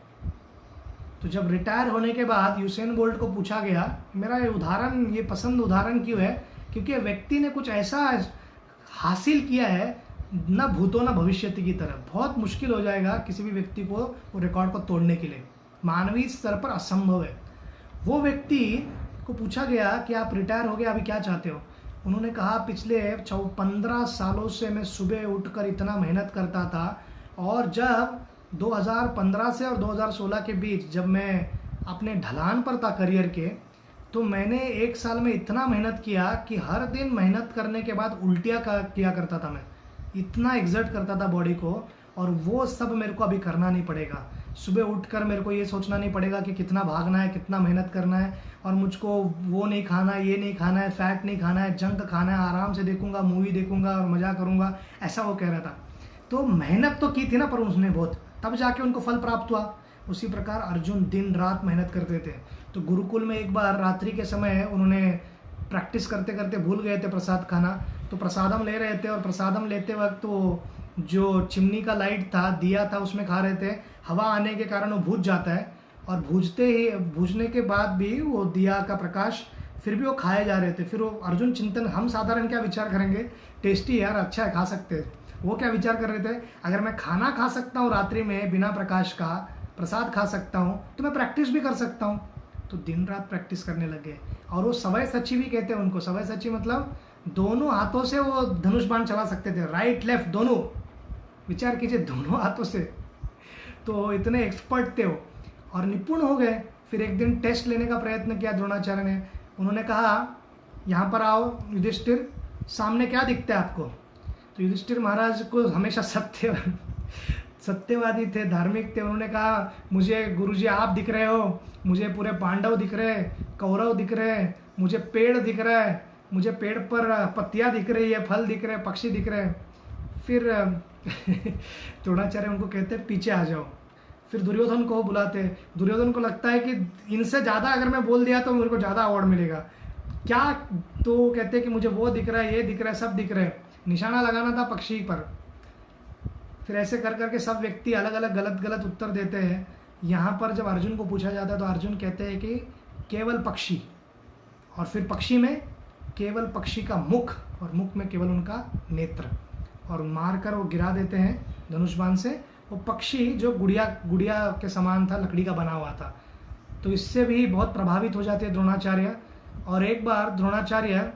Speaker 1: तो जब रिटायर होने के बाद यूसेन बोल्ट को पूछा गया, मेरा ये पसंद उदाहरण क्यों है, क्योंकि व्यक्ति ने कुछ ऐसा हासिल किया है न भूतो न भविष्यति की तरह। बहुत मुश्किल हो जाएगा किसी भी व्यक्ति को वो रिकॉर्ड को तोड़ने के लिए, मानवीय स्तर पर असंभव है। वो व्यक्ति को पूछा गया कि आप रिटायर हो गए, अभी क्या चाहते हो। उन्होंने कहा पिछले 15 सालों से मैं सुबह उठकर इतना मेहनत करता था, और जब 2015 से और 2016 के बीच जब मैं अपने ढलान पर था करियर के, तो मैंने 1 साल में इतना मेहनत किया कि हर दिन मेहनत करने के बाद उल्टियाँ किया करता था। मैं इतना एग्जर्ट करता था बॉडी को, और वो सब मेरे को अभी करना नहीं पड़ेगा। सुबह उठकर मेरे को ये सोचना नहीं पड़ेगा कि कितना भागना है, कितना मेहनत करना है, और मुझको वो नहीं खाना है, ये नहीं खाना है, फैट नहीं खाना है, जंक खाना है, आराम से देखूंगा, मूवी देखूंगा और मजा करूंगा, ऐसा वो कह रहा था। तो मेहनत तो की थी ना, पर उसने बहुत, तब जाके उनको फल प्राप्त हुआ। उसी प्रकार अर्जुन दिन रात मेहनत करते थे। तो गुरुकुल में एक बार रात्रि के समय उन्होंने प्रैक्टिस करते करते भूल गए थे प्रसाद खाना, तो प्रसादम ले रहे थे, और प्रसादम लेते वक्त वो जो चिमनी का लाइट था, दिया था, उसमें खा रहे थे। हवा आने के कारण वो बुझ जाता है, और बुझने के बाद भी वो दिया का प्रकाश फिर भी वो खाए जा रहे थे। फिर वो अर्जुन चिंतन, हम साधारण क्या विचार करेंगे, टेस्टी यार, अच्छा है, खा सकते हैं। वो क्या विचार कर रहे थे, अगर मैं खाना खा सकता हूँ रात्रि में बिना प्रकाश का, प्रसाद खा सकता हूँ, तो मैं प्रैक्टिस भी कर सकता हूँ। तो दिन रात प्रैक्टिस करने लगे। और वो सवय सची भी कहते हैं उनको। सवय सची मतलब दोनों हाथों से वो धनुष बाण चला सकते थे, राइट लेफ्ट दोनों। विचार कीजिए, दोनों हाथों से। तो इतने एक्सपर्ट थे वो, और निपुण हो गए। फिर एक दिन टेस्ट लेने का प्रयत्न किया द्रोणाचार्य ने। उन्होंने कहा यहाँ पर आओ युधिष्ठिर, सामने क्या दिखता है आपको। तो युधिष्ठिर महाराज को हमेशा सत्यवादी थे, धार्मिक थे। उन्होंने कहा मुझे गुरुजी आप दिख रहे हो, मुझे पूरे पांडव दिख रहे हैं, कौरव दिख रहे हैं, मुझे पेड़ दिख रहा है, मुझे पेड़ पर पत्तियां दिख रही है, फल दिख रहे हैं, पक्षी दिख रहे हैं। फिर द्रोणाचार्य उनको कहते पीछे आ जाओ। फिर दुर्योधन को बुलाते। दुर्योधन को लगता है कि इनसे ज़्यादा अगर मैं बोल दिया तो मेरे को ज़्यादा अवार्ड मिलेगा क्या। तो कहते हैं कि मुझे वो दिख रहा है, ये दिख रहा है, सब दिख रहे हैं। निशाना लगाना था पक्षी पर। फिर ऐसे कर करके सब व्यक्ति अलग अलग गलत गलत उत्तर देते हैं। यहाँ पर जब अर्जुन को पूछा जाता है तो अर्जुन कहते हैं कि केवल पक्षी। और फिर पक्षी में केवल पक्षी का मुख और मुख में केवल उनका नेत्र, और मारकर वो गिरा देते हैं धनुष बाण से। वो पक्षी जो गुड़िया गुड़िया के समान था, लकड़ी का बना हुआ था। तो इससे भी बहुत प्रभावित हो जाते हैं द्रोणाचार्य। और एक बार द्रोणाचार्य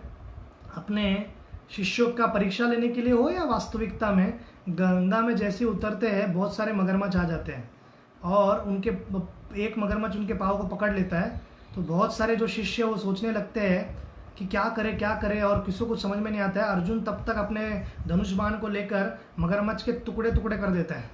Speaker 1: अपने शिष्यों का परीक्षा लेने के लिए हो या वास्तविकता में, गंगा में जैसे उतरते हैं बहुत सारे मगरमच्छ आ जाते हैं और उनके एक मगरमच्छ उनके पाँव को पकड़ लेता है। तो बहुत सारे जो शिष्य वो सोचने लगते हैं कि क्या करे, और किसी को कुछ समझ में नहीं आता है। अर्जुन तब तक अपने धनुष बाण को लेकर मगरमच्छ के टुकड़े टुकड़े कर देता है,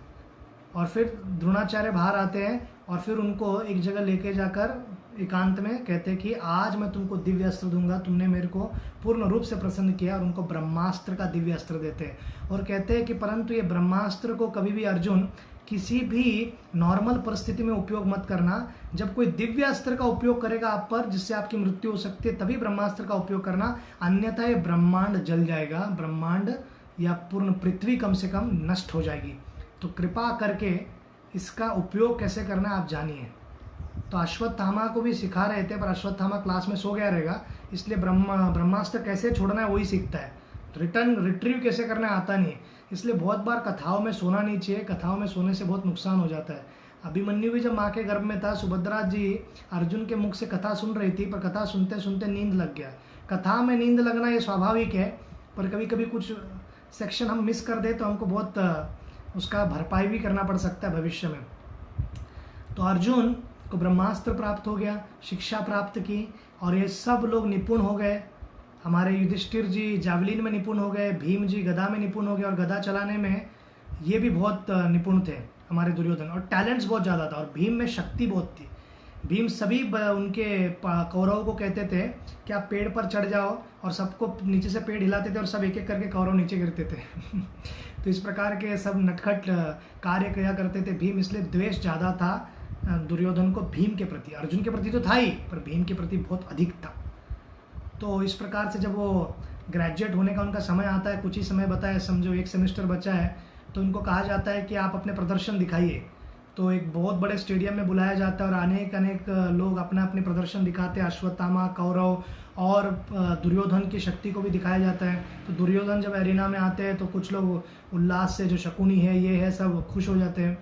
Speaker 1: और फिर द्रोणाचार्य बाहर आते हैं और फिर उनको एक जगह लेके जाकर एकांत में कहते हैं कि आज मैं तुमको दिव्य अस्त्र दूंगा, तुमने मेरे को पूर्ण रूप से प्रसन्न किया, और उनको ब्रह्मास्त्र का दिव्य अस्त्र देते हैं। और कहते हैं कि परंतु ये ब्रह्मास्त्र को कभी भी अर्जुन किसी भी नॉर्मल परिस्थिति में उपयोग मत करना। जब कोई दिव्य अस्त्र का उपयोग करेगा आप पर जिससे आपकी मृत्यु हो सकती है, तभी ब्रह्मास्त्र का उपयोग करना, अन्यथा ये ब्रह्मांड जल जाएगा, ब्रह्मांड या पूर्ण पृथ्वी कम से कम नष्ट हो जाएगी। तो कृपा करके इसका उपयोग कैसे करना है आप जानिए। तो अश्वत्थामा को भी सिखा रहे थे, पर अश्वत्थामा क्लास में सो गया रहेगा, इसलिए ब्रह्मास्त्र कैसे छोड़ना है वही सीखता है, रिट्रीव कैसे करना है आता नहीं। इसलिए बहुत बार कथाओं में सोना नहीं चाहिए, कथाओं में सोने से बहुत नुकसान हो जाता है। अभिमन्यु भी जब माँ के गर्भ में था, सुभद्रा जी अर्जुन के मुख से कथा सुन रही थी, पर कथा सुनते सुनते नींद लग गया। कथा में नींद लगना ये स्वाभाविक है, पर कभी कभी कुछ सेक्शन हम मिस कर दे तो हमको बहुत उसका भरपाई भी करना पड़ सकता है भविष्य में। तो अर्जुन को ब्रह्मास्त्र प्राप्त हो गया, शिक्षा प्राप्त की, और ये सब लोग निपुण हो गए। हमारे युधिष्ठिर जी जावलिन में निपुण हो गए, भीम जी गदा में निपुण हो गए, और गदा चलाने में ये भी बहुत निपुण थे हमारे दुर्योधन, और टैलेंट्स बहुत ज़्यादा था, और भीम में शक्ति बहुत थी। भीम सभी उनके कौरवों को कहते थे कि आप पेड़ पर चढ़ जाओ, और सबको नीचे से पेड़ हिलाते थे और सब एक एक करके कौरव नीचे गिरते थे तो इस प्रकार के सब नटखट कार्य किया करते थे भीम, इसलिए द्वेष ज़्यादा था दुर्योधन को भीम के प्रति। अर्जुन के प्रति तो था ही, पर भीम के प्रति बहुत अधिक था। तो इस प्रकार से जब वो ग्रेजुएट होने का उनका समय आता है, कुछ ही समय बता है, समझो 1 सेमेस्टर बचा है, तो उनको कहा जाता है कि आप अपने प्रदर्शन दिखाइए। तो एक बहुत बड़े स्टेडियम में बुलाया जाता है और अनेक लोग अपना अपने प्रदर्शन दिखाते हैं, अश्वत्थामा, कौरव और दुर्योधन की शक्ति को भी दिखाया जाता है। तो दुर्योधन जब एरिना में आते हैं तो कुछ लोग उल्लास से, जो शकुनी है ये है, सब खुश हो जाते हैं।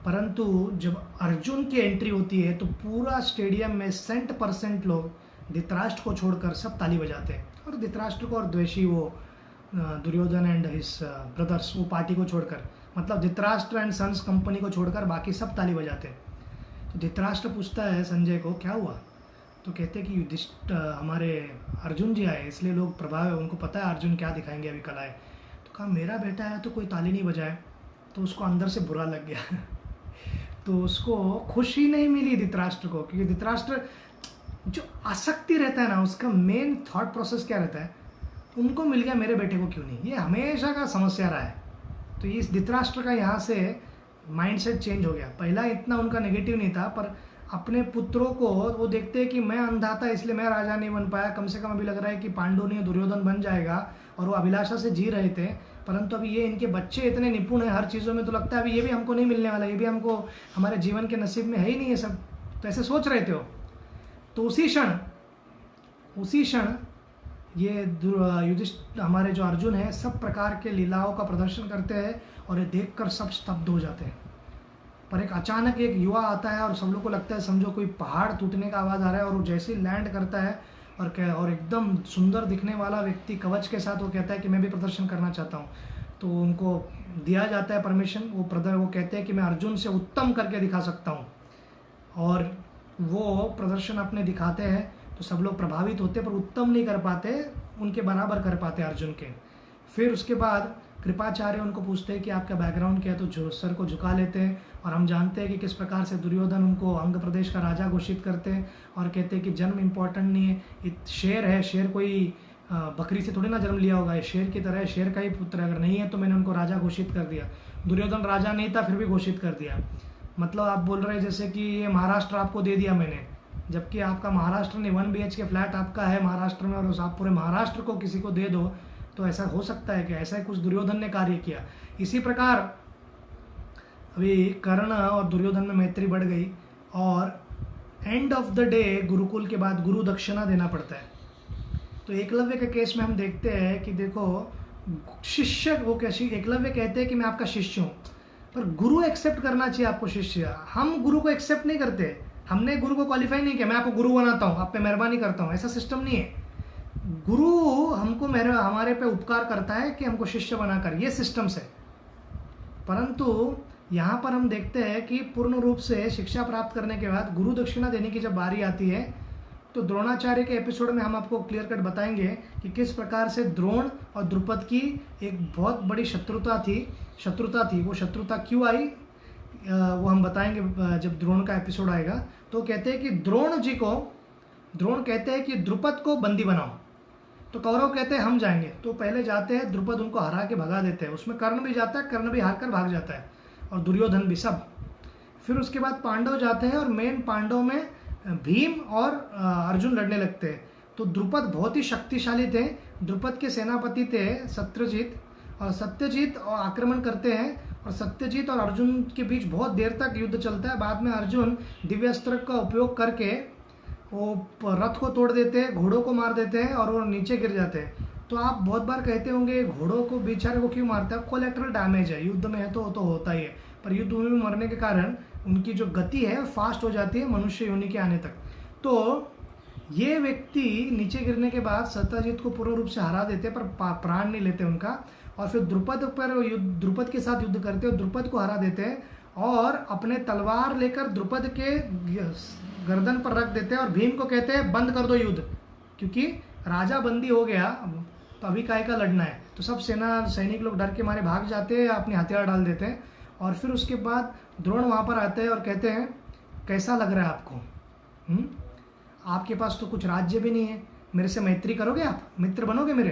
Speaker 1: परंतु जब अर्जुन की एंट्री होती है तो पूरा स्टेडियम में 100% लोग धृतराष्ट्र को छोड़कर सब ताली बजाते हैं, और धृतराष्ट्र को और द्वेषी वो दुर्योधन एंड हिज ब्रदर्स, वो पार्टी को छोड़कर, मतलब धृतराष्ट्र एंड सन्स कंपनी को छोड़कर बाकी सब ताली बजाते हैं। तो धृतराष्ट्र पूछता है संजय को क्या हुआ, तो कहते हैं कि हमारे अर्जुन जी आए, इसलिए लोग प्रभाव है, उनको पता है अर्जुन क्या दिखाएंगे अभी कल आए। तो कहा मेरा बेटा है तो कोई ताली नहीं बजाए, तो उसको अंदर से बुरा लग गया तो उसको खुशी नहीं मिली धृतराष्ट्र को, क्योंकि धृतराष्ट्र जो आसक्ति रहता है ना, उसका मेन थॉट प्रोसेस क्या रहता है, उनको मिल गया मेरे बेटे को क्यों नहीं, ये हमेशा का समस्या रहा है। तो इस धृतराष्ट्र का यहाँ से माइंडसेट चेंज हो गया। पहला इतना उनका नेगेटिव नहीं था, पर अपने पुत्रों को वो देखते हैं कि मैं अंधा था इसलिए मैं राजा नहीं बन पाया, कम से कम अभी लग रहा है कि पांडु नहीं दुर्योधन बन जाएगा, और वो अभिलाषा से जी रहे थे। परंतु अभी ये इनके बच्चे इतने निपुण हैं हर चीज़ों में, तो लगता है अभी ये भी हमको नहीं मिलने वाला, ये भी हमको हमारे जीवन के नसीब में है ही नहीं ये सब, तो ऐसे सोच रहे थे हो। तो उसी क्षण ये युधिष्ठिर हमारे जो अर्जुन है सब प्रकार के लीलाओं का प्रदर्शन करते हैं, और ये देखकर सब स्तब्ध हो जाते हैं। पर एक अचानक एक युवा आता है और सब लोग को लगता है समझो कोई पहाड़ टूटने का आवाज़ आ रहा है, और वो जैसे ही लैंड करता है और एकदम सुंदर दिखने वाला व्यक्ति कवच के साथ, वो कहता है कि मैं भी प्रदर्शन करना चाहता हूँ। तो उनको दिया जाता है परमिशन, वो कहते हैं कि मैं अर्जुन से उत्तम करके दिखा सकता हूँ, और वो प्रदर्शन अपने दिखाते हैं। तो सब लोग प्रभावित होते, पर उत्तम नहीं कर पाते, उनके बराबर कर पाते अर्जुन के। फिर उसके बाद कृपाचार्य उनको पूछते हैं कि आपका बैकग्राउंड क्या है, तो जो सर को झुका लेते हैं, और हम जानते हैं कि किस प्रकार से दुर्योधन उनको अंग प्रदेश का राजा घोषित करते हैं, और कहते हैं कि जन्म इम्पोर्टेंट नहीं है, शेर है, शेर कोई बकरी से थोड़ी ना जन्म लिया होगा, ये शेर की तरह है, शेर का ही पुत्र, अगर नहीं है तो मैंने उनको राजा घोषित कर दिया। दुर्योधन राजा नहीं था फिर भी घोषित कर दिया। मतलब आप बोल रहे हैं जैसे कि ये महाराष्ट्र आपको दे दिया मैंने, जबकि आपका महाराष्ट्र नहीं, 1 BHK फ्लैट आपका है महाराष्ट्र में, और आप पूरे महाराष्ट्र को किसी को दे दो, तो ऐसा हो सकता है कि ऐसा ही कुछ दुर्योधन ने कार्य किया। इसी प्रकार अभी कर्ण और दुर्योधन में मैत्री बढ़ गई, और end of the day Gurukul के बाद गुरु दक्षिणा देना पड़ता है। तो एकलव्य के केस में हम देखते हैं कि देखो शिष्य, वो कैसे एकलव्य कहते हैं कि मैं आपका शिष्य हूँ, पर गुरु एक्सेप्ट करना चाहिए आपको शिष्य। हम गुरु को एक्सेप्ट नहीं करते, हमने गुरु को क्वालिफाई नहीं किया, मैं आपको गुरु बनाता हूँ, आप पे मेहरबानी करता हूँ, ऐसा सिस्टम नहीं है। गुरु हमको हमारे पे उपकार करता है कि हमको शिष्य बनाकर, ये सिस्टम से। परंतु यहाँ पर हम देखते हैं कि पूर्ण रूप से शिक्षा प्राप्त करने के बाद गुरु दक्षिणा देने की जब बारी आती है, तो द्रोणाचार्य के एपिसोड में हम आपको क्लियर कट बताएंगे कि किस प्रकार से द्रोण और द्रुपद की एक बहुत बड़ी शत्रुता थी। वो शत्रुता क्यों आई, वो हम बताएंगे जब द्रोण का एपिसोड आएगा। तो कहते हैं कि द्रोण कहते हैं कि द्रुपद को बंदी बनाओ, तो कौरव कहते हैं हम जाएंगे। तो पहले जाते हैं, द्रुपद उनको हरा के भगा देते हैं, उसमें कर्ण भी जाता है, कर्ण भी हार कर भाग जाता है, और दुर्योधन भी सब। फिर उसके बाद पांडव जाते हैं, और मेन पांडव में भीम और अर्जुन लड़ने लगते हैं। तो द्रुपद बहुत ही शक्तिशाली थे, द्रुपद के सेनापति थे सत्यजीत, और सत्यजीत आक्रमण करते हैं, और सत्यजीत और अर्जुन के बीच बहुत देर तक युद्ध चलता है। बाद में अर्जुन दिव्यास्त्र का उपयोग करके वो रथ को तोड़ देते हैं, घोड़ों को मार देते हैं, और वो नीचे गिर जाते हैं। तो आप बहुत बार कहते होंगे घोड़ों को बेचारे को क्यों मारते हैं, कोलेटरल डैमेज है, युद्ध में है तो होता ही है, पर युद्ध में मरने के कारण उनकी जो गति है फास्ट हो जाती है मनुष्य योनि के आने तक। तो ये व्यक्ति नीचे गिरने के बाद सत्यजीत को पूर्ण रूप से हरा देते, पर प्राण नहीं लेते उनका, और फिर द्रुपद के साथ युद्ध करते और द्रुपद को हरा देते हैं, और अपने तलवार लेकर द्रुपद के गर्दन पर रख देते हैं, और भीम को कहते हैं बंद कर दो युद्ध, क्योंकि राजा बंदी हो गया, तो अभी काहे का लड़ना है। तो सब सैनिक लोग डर के मारे भाग जाते हैं, अपने हथियार डाल देते हैं। और फिर उसके बाद द्रोण वहाँ पर आते हैं और कहते हैं कैसा लग रहा है आपको, आपके पास तो कुछ राज्य भी नहीं है, मेरे से मैत्री करोगे, आप मित्र बनोगे मेरे,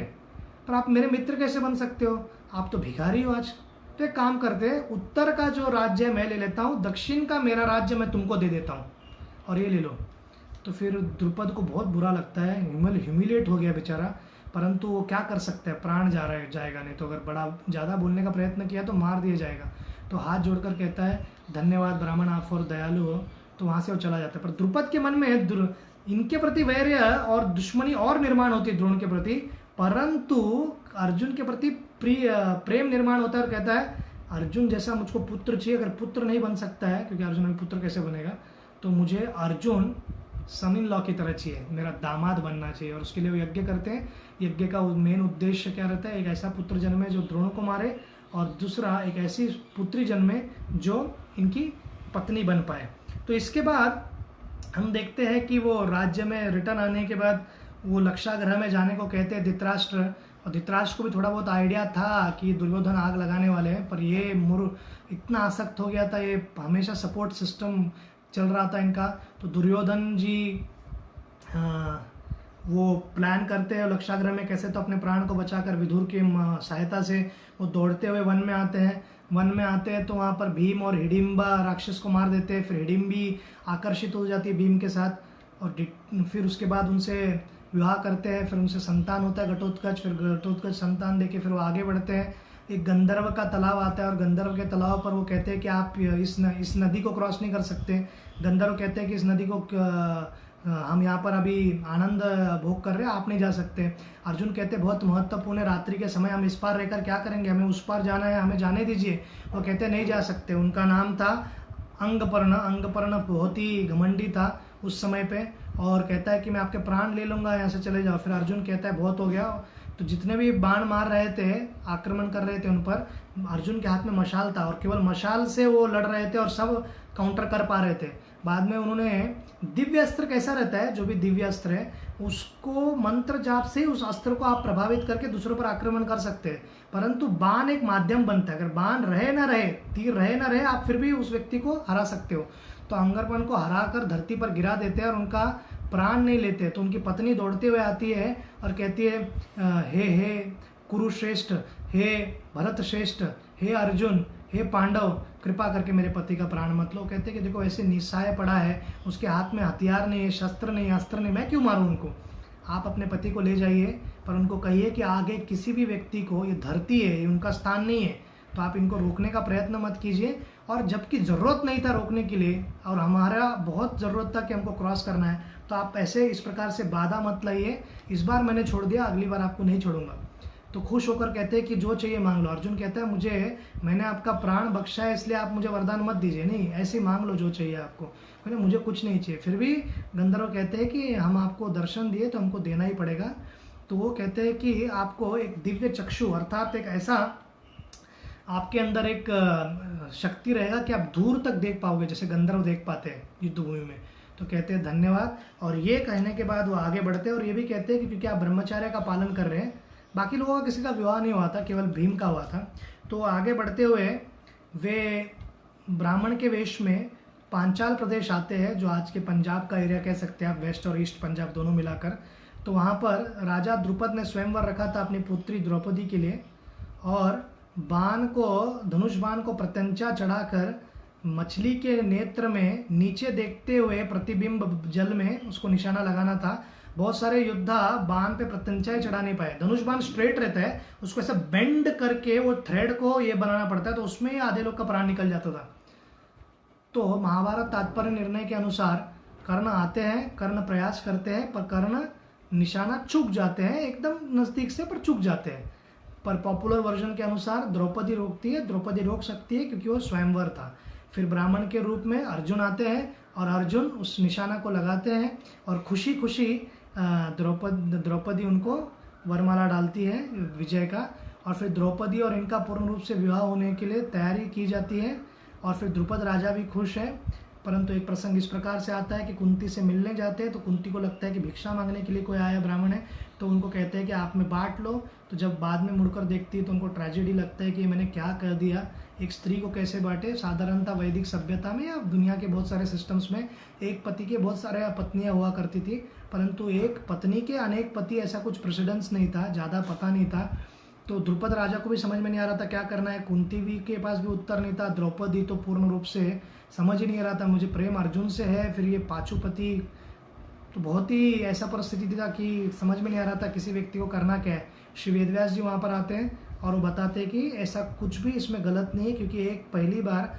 Speaker 1: पर आप मेरे मित्र कैसे बन सकते हो, आप तो भिखारी हो आज। तो एक काम करते हैं, उत्तर का जो राज्य है मैं ले लेता हूँ, दक्षिण का मेरा राज्य मैं तुमको दे देता हूँ, और ये ले लो। तो फिर द्रुपद को बहुत बुरा लगता है, ह्यूमिलेट हो गया बेचारा, परंतु वो क्या कर सकता है, प्राण जाएगा नहीं तो, अगर बड़ा ज़्यादा बोलने का प्रयत्न किया तो मार दिया जाएगा। तो हाथ जोड़कर कहता है धन्यवाद ब्राह्मण, आप और दयालु हो, तो वहाँ से वो चला जाता है। पर द्रुपद के मन में इनके प्रति वैर्य और दुश्मनी और निर्माण होती है द्रोण के प्रति, परंतु अर्जुन के प्रति प्रेम निर्माण होता है, और कहता है अर्जुन जैसा मुझको पुत्र चाहिए, अगर पुत्र नहीं बन सकता है, क्योंकि अर्जुन में पुत्र कैसे बनेगा, तो मुझे अर्जुन सन इन लॉ की तरह चाहिए, मेरा दामाद बनना चाहिए। और उसके लिए वो यज्ञ करते हैं। यज्ञ का मेन उद्देश्य क्या रहता है, एक ऐसा पुत्र जन्मे जो द्रोण को मारे, और दूसरा एक ऐसी पुत्री जन्मे जो इनकी पत्नी बन पाए। तो इसके बाद हम देखते हैं कि वो राज्य में रिटर्न आने के बाद वो लक्षागृह में जाने को कहते हैं धृतराष्ट्र, और धृतराष्ट्र को भी थोड़ा बहुत आइडिया था कि दुर्योधन आग लगाने वाले हैं, पर ये इतना आसक्त हो गया था, ये हमेशा सपोर्ट सिस्टम चल रहा था इनका। तो दुर्योधन जी वो प्लान करते हैं लक्षागृह में कैसे तो अपने प्राण को बचाकर विदुर की सहायता से वो दौड़ते हुए वन में आते हैं। वन में आते हैं तो वहाँ पर भीम और हिडिम्बा राक्षस को मार देते हैं। फिर हिडिम्बी आकर्षित हो जाती है भीम के साथ, और फिर उसके बाद उनसे विवाह करते हैं। फिर उनसे संतान होता है घटोत्कच। फिर घटोत्कच संतान देके फिर वो आगे बढ़ते हैं। एक गंधर्व का तालाब आता है, और गंधर्व के तालाब पर वो कहते हैं कि आप इस नदी को क्रॉस नहीं कर सकते। गंधर्व कहते हैं कि इस नदी को हम यहाँ पर अभी आनंद भोग कर रहे हैं, आप नहीं जा सकते। अर्जुन कहते हैं बहुत महत्वपूर्ण है, रात्रि के समय हम इस पार रहकर क्या करेंगे, हमें उस पार जाना है, हमें जाने दीजिए। वो कहते नहीं जा सकते। उनका नाम था अंगपर्ण। अंगपर्ण बहुत ही घमंडी था उस समय पे, और कहता है कि मैं आपके प्राण ले लूँगा, यहाँ से चले जाओ। फिर अर्जुन कहता है बहुत हो गया। तो जितने भी बाण मार रहे थे, आक्रमण कर रहे थे उन पर, अर्जुन के हाथ में मशाल था, और केवल मशाल से वो लड़ रहे थे और सब काउंटर कर पा रहे थे। बाद में उन्होंने दिव्य अस्त्र कैसा रहता है, जो भी दिव्य अस्त्र है उसको मंत्र जाप से उस अस्त्र को आप प्रभावित करके दूसरों पर आक्रमण कर सकते हैं, परंतु बाण एक माध्यम बनता है। अगर बाण रहे ना रहे, तीर रहे ना रहे, आप फिर भी उस व्यक्ति को हरा सकते हो। तो अंगरपन को हरा कर धरती पर गिरा देते हैं और उनका प्राण नहीं लेते। तो उनकी पत्नी दौड़ते हुए आती है और कहती है हे कुरुश्रेष्ठ, हे भरत श्रेष्ठ, हे अर्जुन, हे पांडव, कृपा करके मेरे पति का प्राण मत लो। कहते कि देखो ऐसे निस्सहाय पड़ा है, उसके हाथ में हथियार नहीं है, शस्त्र नहीं, अस्त्र नहीं, मैं क्यों मारूं उनको। आप अपने पति को ले जाइए, पर उनको कहिए कि आगे किसी भी व्यक्ति को, ये धरती है, ये उनका स्थान नहीं है, तो आप इनको रोकने का प्रयत्न मत कीजिए। और जबकि ज़रूरत नहीं था रोकने के लिए और हमारा बहुत ज़रूरत था कि हमको क्रॉस करना है, तो आप ऐसे इस प्रकार से बाधा मत लाइए, इस बार मैंने छोड़ दिया, अगली बार आपको नहीं छोड़ूंगा। तो खुश होकर कहते हैं कि जो चाहिए मांग लो। अर्जुन कहता है मैंने आपका प्राण बख्शा है इसलिए आप मुझे वरदान मत दीजिए, नहीं ऐसे मांग लो जो चाहिए आपको, मैंने मुझे कुछ नहीं चाहिए। फिर भी गंधर्व कहते हैं कि हम आपको दर्शन दिए तो हमको देना ही पड़ेगा। तो वो कहते हैं कि आपको एक दिव्य चक्षु अर्थात एक ऐसा आपके अंदर एक शक्ति रहेगा कि आप दूर तक देख पाओगे जैसे गंधर्व देख पाते हैं युद्ध भूमि में। तो कहते हैं धन्यवाद। और ये कहने के बाद वो आगे बढ़ते हैं और ये भी कहते हैं कि क्योंकि आप ब्रह्मचर्य का पालन कर रहे हैं, बाकी लोगों का किसी का विवाह नहीं हुआ था, केवल भीम का हुआ था। तो आगे बढ़ते हुए वे ब्राह्मण के वेश में पांचाल प्रदेश आते हैं, जो आज के पंजाब का एरिया कह सकते हैं आप, वेस्ट और ईस्ट पंजाब दोनों मिलाकर। तो वहाँ पर राजा द्रुपद ने स्वयंवर रखा था अपनी पुत्री द्रौपदी के लिए, और धनुष बाण को प्रत्यंचा चढ़ाकर मछली के नेत्र में नीचे देखते हुए प्रतिबिंब जल में उसको निशाना लगाना था। बहुत सारे योद्धा बाण पे प्रत्यंचा ही चढ़ा नहीं पाए, धनुष बाण स्ट्रेट रहता है, उसको ऐसा बेंड करके वो थ्रेड को ये बनाना पड़ता है, तो उसमें ही आधे लोग का प्राण निकल जाता था। तो महाभारत तात्पर्य निर्णय के अनुसार कर्ण आते हैं, कर्ण प्रयास करते हैं, पर कर्ण निशाना चूक जाते हैं, एकदम नजदीक से पर चूक जाते हैं। पर पॉपुलर वर्जन के अनुसार द्रौपदी रोकती है, द्रौपदी रोक सकती है क्योंकि वो स्वयंवर था। फिर ब्राह्मण के रूप में अर्जुन आते हैं और अर्जुन उस निशाना को लगाते हैं और खुशी खुशी द्रौपदी उनको वरमाला डालती है विजय का। और फिर द्रौपदी और इनका पूर्ण रूप से विवाह होने के लिए तैयारी की जाती है और फिर द्रुपद राजा भी खुश है। परंतु एक प्रसंग इस प्रकार से आता है कि कुंती से मिलने जाते हैं, तो कुंती को लगता है कि भिक्षा मांगने के लिए कोई आया ब्राह्मण है, तो उनको कहते हैं कि आप में बांट लो। तो जब बाद में मुड़कर देखती है तो उनको ट्रेजेडी लगता है कि मैंने क्या कर दिया, एक स्त्री को कैसे बांटे। साधारणतः वैदिक सभ्यता में या दुनिया के बहुत सारे सिस्टम्स में एक पति के बहुत सारे पत्नियां हुआ करती थी, परंतु एक पत्नी के अनेक पति ऐसा कुछ प्रेसिडेंस नहीं था, ज़्यादा पता नहीं था। तो द्रुपद राजा को भी समझ में नहीं आ रहा था क्या करना है, कुंती भी के पास भी उत्तर नहीं था, द्रौपदी तो पूर्ण रूप से समझ ही नहीं आ रहा था, मुझे प्रेम अर्जुन से है, फिर ये पाचुपति, तो बहुत ही ऐसा परिस्थिति था कि समझ में नहीं आ रहा था किसी व्यक्ति को करना क्या है। श्री वेदव्यास जी वहाँ पर आते हैं और वो बताते हैं कि ऐसा कुछ भी इसमें गलत नहीं है, क्योंकि एक पहली बार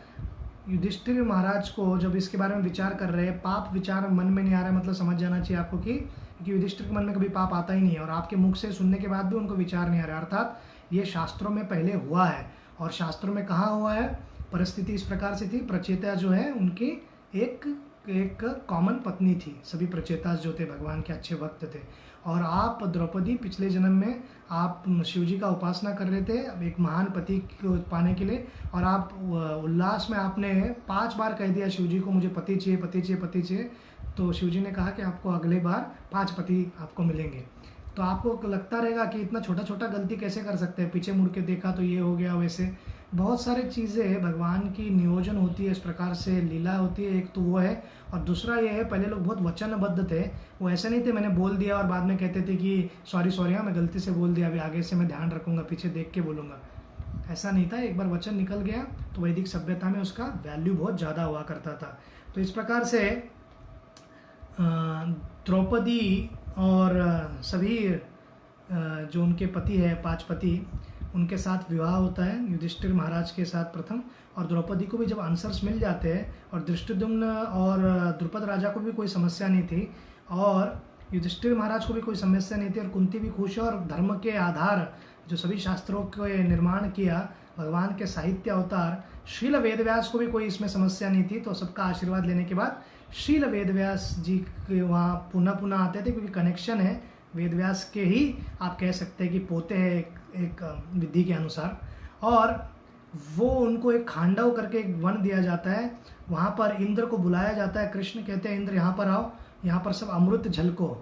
Speaker 1: युधिष्ठिर महाराज को जब इसके बारे में विचार कर रहे हैं, पाप विचार मन में नहीं आ रहा है, मतलब समझ जाना चाहिए आपको कि युधिष्ठिर के मन में कभी पाप आता ही नहीं है और आपके मुख से सुनने के बाद भी उनको विचार नहीं आ रहा, अर्थात ये शास्त्रों में पहले हुआ है। और शास्त्रों में कहाँ हुआ है, परिस्थिति इस प्रकार से थी, प्रचेता जो है उनकी एक कॉमन पत्नी थी, सभी प्रचेतास जो थे भगवान के अच्छे भक्त थे। और आप द्रौपदी पिछले जन्म में आप शिव जी का उपासना कर रहे थे एक महान पति को पाने के लिए, और आप उल्लास में आपने 5 बार कह दिया शिव जी को मुझे पति चाहिए, पति चाहिए, पति चाहिए। तो शिव जी ने कहा कि आपको अगले बार 5 पति आपको मिलेंगे। तो आपको लगता रहेगा कि इतना छोटा छोटा गलती कैसे कर सकते हैं, पीछे मुड़ के देखा तो ये हो गया, वैसे बहुत सारी चीज़ें भगवान की नियोजन होती है, इस प्रकार से लीला होती है। एक तो वो है, और दूसरा ये है पहले लोग बहुत वचनबद्ध थे, वो ऐसे नहीं थे मैंने बोल दिया और बाद में कहते थे कि सॉरी हाँ मैं गलती से बोल दिया, अभी आगे से मैं ध्यान रखूंगा, पीछे देख के बोलूँगा, ऐसा नहीं था। एक बार वचन निकल गया तो वैदिक सभ्यता में उसका वैल्यू बहुत ज़्यादा हुआ करता था। तो इस प्रकार से द्रौपदी और सभी जो उनके पति है 5 पति, उनके साथ विवाह होता है युधिष्ठिर महाराज के साथ प्रथम, और द्रौपदी को भी जब आंसर्स मिल जाते हैं और धृष्टद्युम्न और द्रुपद राजा को भी कोई समस्या नहीं थी और युधिष्ठिर महाराज को भी कोई समस्या नहीं थी और कुंती भी खुश है, और धर्म के आधार जो सभी शास्त्रों के निर्माण किया भगवान के साहित्य अवतार शील वेदव्यास को भी कोई इसमें समस्या नहीं थी। तो सबका आशीर्वाद लेने के बाद शील वेदव्यास जी के वहाँ पुनः आते थे, क्योंकि कनेक्शन है वेदव्यास के ही आप कह सकते हैं कि पोते हैं एक विधि के अनुसार। और वो उनको एक खांडव करके एक वन दिया जाता है, वहाँ पर इंद्र को बुलाया जाता है, कृष्ण कहते हैं इंद्र यहाँ पर आओ, यहाँ पर सब अमृत झलको।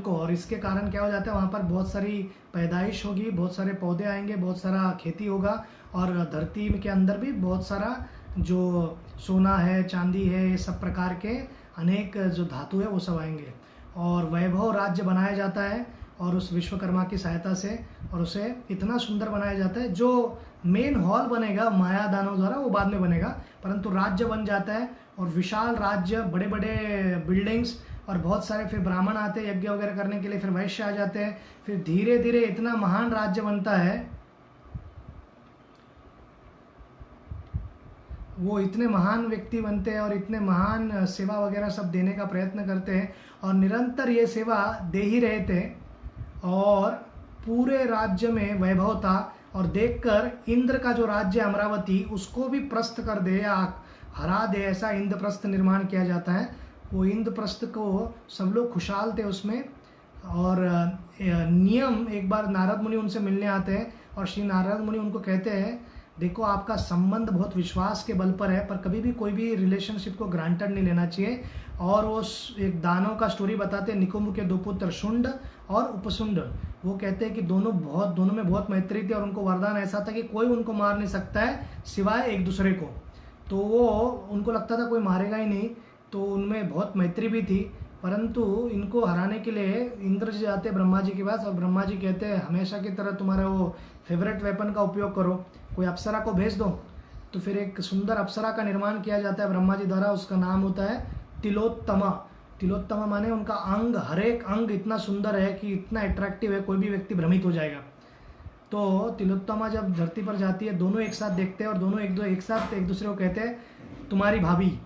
Speaker 1: और इसके कारण क्या हो जाता है, वहाँ पर बहुत सारी पैदाइश होगी, बहुत सारे पौधे आएंगे, बहुत सारा खेती होगा, और धरती के अंदर भी बहुत सारा जो सोना है, चांदी है, ये सब प्रकार के अनेक जो धातु है वो सब आएंगे, और वैभव राज्य बनाया जाता है और उस विश्वकर्मा की सहायता से, और उसे इतना सुंदर बनाया जाता है। जो मेन हॉल बनेगा माया दानव द्वारा वो बाद में बनेगा, परंतु राज्य बन जाता है और विशाल राज्य, बड़े बड़े बिल्डिंग्स, और बहुत सारे फिर ब्राह्मण आते हैं यज्ञ वगैरह करने के लिए, फिर वैश्य आ जाते हैं, फिर धीरे धीरे इतना महान राज्य बनता है, वो इतने महान व्यक्ति बनते हैं और इतने महान सेवा वगैरह सब देने का प्रयत्न करते हैं और निरंतर ये सेवा दे ही रहे थे और पूरे राज्य में वैभव था। और देखकर इंद्र का जो राज्य अमरावती उसको भी प्रस्थ कर दे या हरा दे, ऐसा इंद्रप्रस्थ निर्माण किया जाता है। वो इंद्रप्रस्थ को सब लोग खुशहाल थे उसमें। और नियम, एक बार नारद मुनि उनसे मिलने आते हैं और श्री नारद मुनि उनको कहते हैं देखो आपका संबंध बहुत विश्वास के बल पर है, पर कभी भी कोई भी रिलेशनशिप को ग्रांटेड नहीं लेना चाहिए। और वो एक दानव का स्टोरी बताते हैं, निकुंभ के 2 पुत्र शुंड और उपशुंड। वो कहते हैं कि दोनों में बहुत मैत्री थी और उनको वरदान ऐसा था कि कोई उनको मार नहीं सकता है सिवाय एक दूसरे को। तो वो उनको लगता था कोई मारेगा ही नहीं, तो उनमें बहुत मैत्री भी थी। परंतु इनको हराने के लिए इंद्र जी जाते ब्रह्मा जी के पास और ब्रह्मा जी कहते हैं हमेशा की तरह तुम्हारा वो फेवरेट वेपन का उपयोग करो, कोई अप्सरा को भेज दो। तो फिर एक सुंदर अप्सरा का निर्माण किया जाता है ब्रह्मा जी द्वारा, उसका नाम होता है तिलोत्तमा। तिलोत्तमा माने उनका अंग, हर एक अंग इतना सुंदर है कि इतना अट्रैक्टिव है, कोई भी व्यक्ति भ्रमित हो जाएगा। तो तिलोत्तमा जब धरती पर जाती है, दोनों एक साथ देखते हैं और दोनों एक साथ एक दूसरे को कहते हैं तुम्हारी भाभी।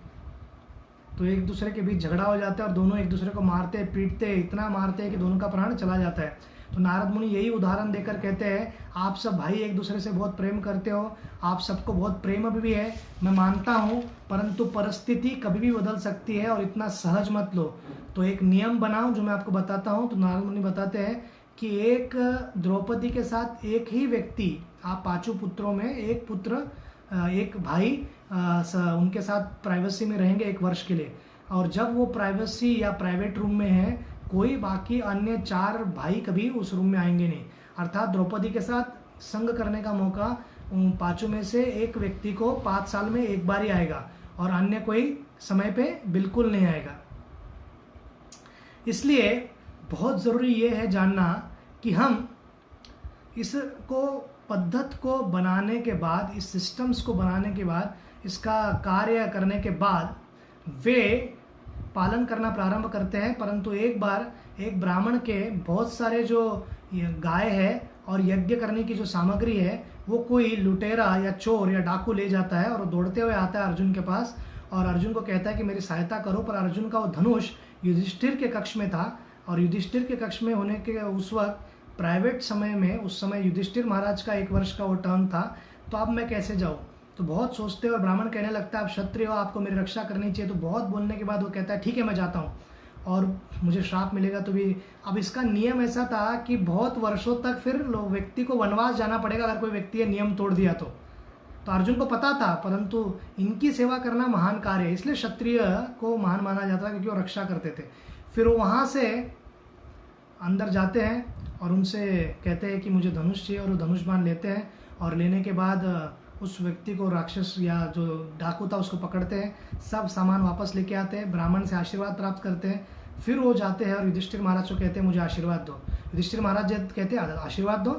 Speaker 1: तो एक दूसरे के बीच झगड़ा हो जाता है और दोनों एक दूसरे को मारते पीटते, इतना मारते हैं कि दोनों का प्राण चला जाता है। तो नारद मुनि यही उदाहरण देकर कहते हैं आप सब भाई एक दूसरे से बहुत प्रेम करते हो, आप सबको बहुत प्रेम भी है, मैं मानता हूँ, परंतु परिस्थिति कभी भी बदल सकती है और इतना सहज मत लो। तो एक नियम बनाओ जो मैं आपको बताता हूँ। तो नारद मुनि बताते हैं कि एक द्रौपदी के साथ एक ही व्यक्ति, आप 5 पुत्रों में एक पुत्र, एक भाई उनके साथ प्राइवेसी में रहेंगे 1 वर्ष के लिए। और जब वो प्राइवेसी या प्राइवेट रूम में है, कोई बाकी अन्य 4 भाई कभी उस रूम में आएंगे नहीं। अर्थात द्रौपदी के साथ संग करने का मौका उन 5 में से एक व्यक्ति को 5 साल में एक बार ही आएगा और अन्य कोई समय पे बिल्कुल नहीं आएगा। इसलिए बहुत ज़रूरी ये है जानना कि हम इसको पद्धत को बनाने के बाद, इस सिस्टम्स को बनाने के बाद, इसका कार्य करने के बाद वे पालन करना प्रारंभ करते हैं। परंतु एक बार एक ब्राह्मण के बहुत सारे जो गाय है और यज्ञ करने की जो सामग्री है वो कोई लुटेरा या चोर या डाकू ले जाता है और वो दौड़ते हुए आता है अर्जुन के पास और अर्जुन को कहता है कि मेरी सहायता करो। पर अर्जुन का वो धनुष युधिष्ठिर के कक्ष में था और युधिष्ठिर के कक्ष में होने के उस वक्त प्राइवेट समय में, उस समय युधिष्ठिर महाराज का 1 वर्ष का वो टर्म था। तो अब मैं कैसे जाऊँ? तो बहुत सोचते और ब्राह्मण कहने लगता है आप क्षत्रिय हो, आपको मेरी रक्षा करनी चाहिए। तो बहुत बोलने के बाद वो कहता है ठीक है मैं जाता हूँ और मुझे श्राप मिलेगा तो भी। अब इसका नियम ऐसा था कि बहुत वर्षों तक फिर व्यक्ति को वनवास जाना पड़ेगा अगर कोई व्यक्ति ने नियम तोड़ दिया तो अर्जुन को पता था, परंतु इनकी सेवा करना महान कार्य है, इसलिए क्षत्रिय को महान माना जाता है क्योंकि वो रक्षा करते थे। फिर वो वहाँ से अंदर जाते हैं और उनसे कहते हैं कि मुझे धनुष चाहिए और वो धनुष बाण लेते हैं और लेने के बाद उस व्यक्ति को, राक्षस या जो डाकू था उसको पकड़ते हैं, सब सामान वापस लेके आते हैं, ब्राह्मण से आशीर्वाद प्राप्त करते हैं। फिर वो जाते हैं और युधिष्ठिर महाराज को कहते हैं मुझे आशीर्वाद दो। युधिष्ठिर महाराज कहते हैं आशीर्वाद दो,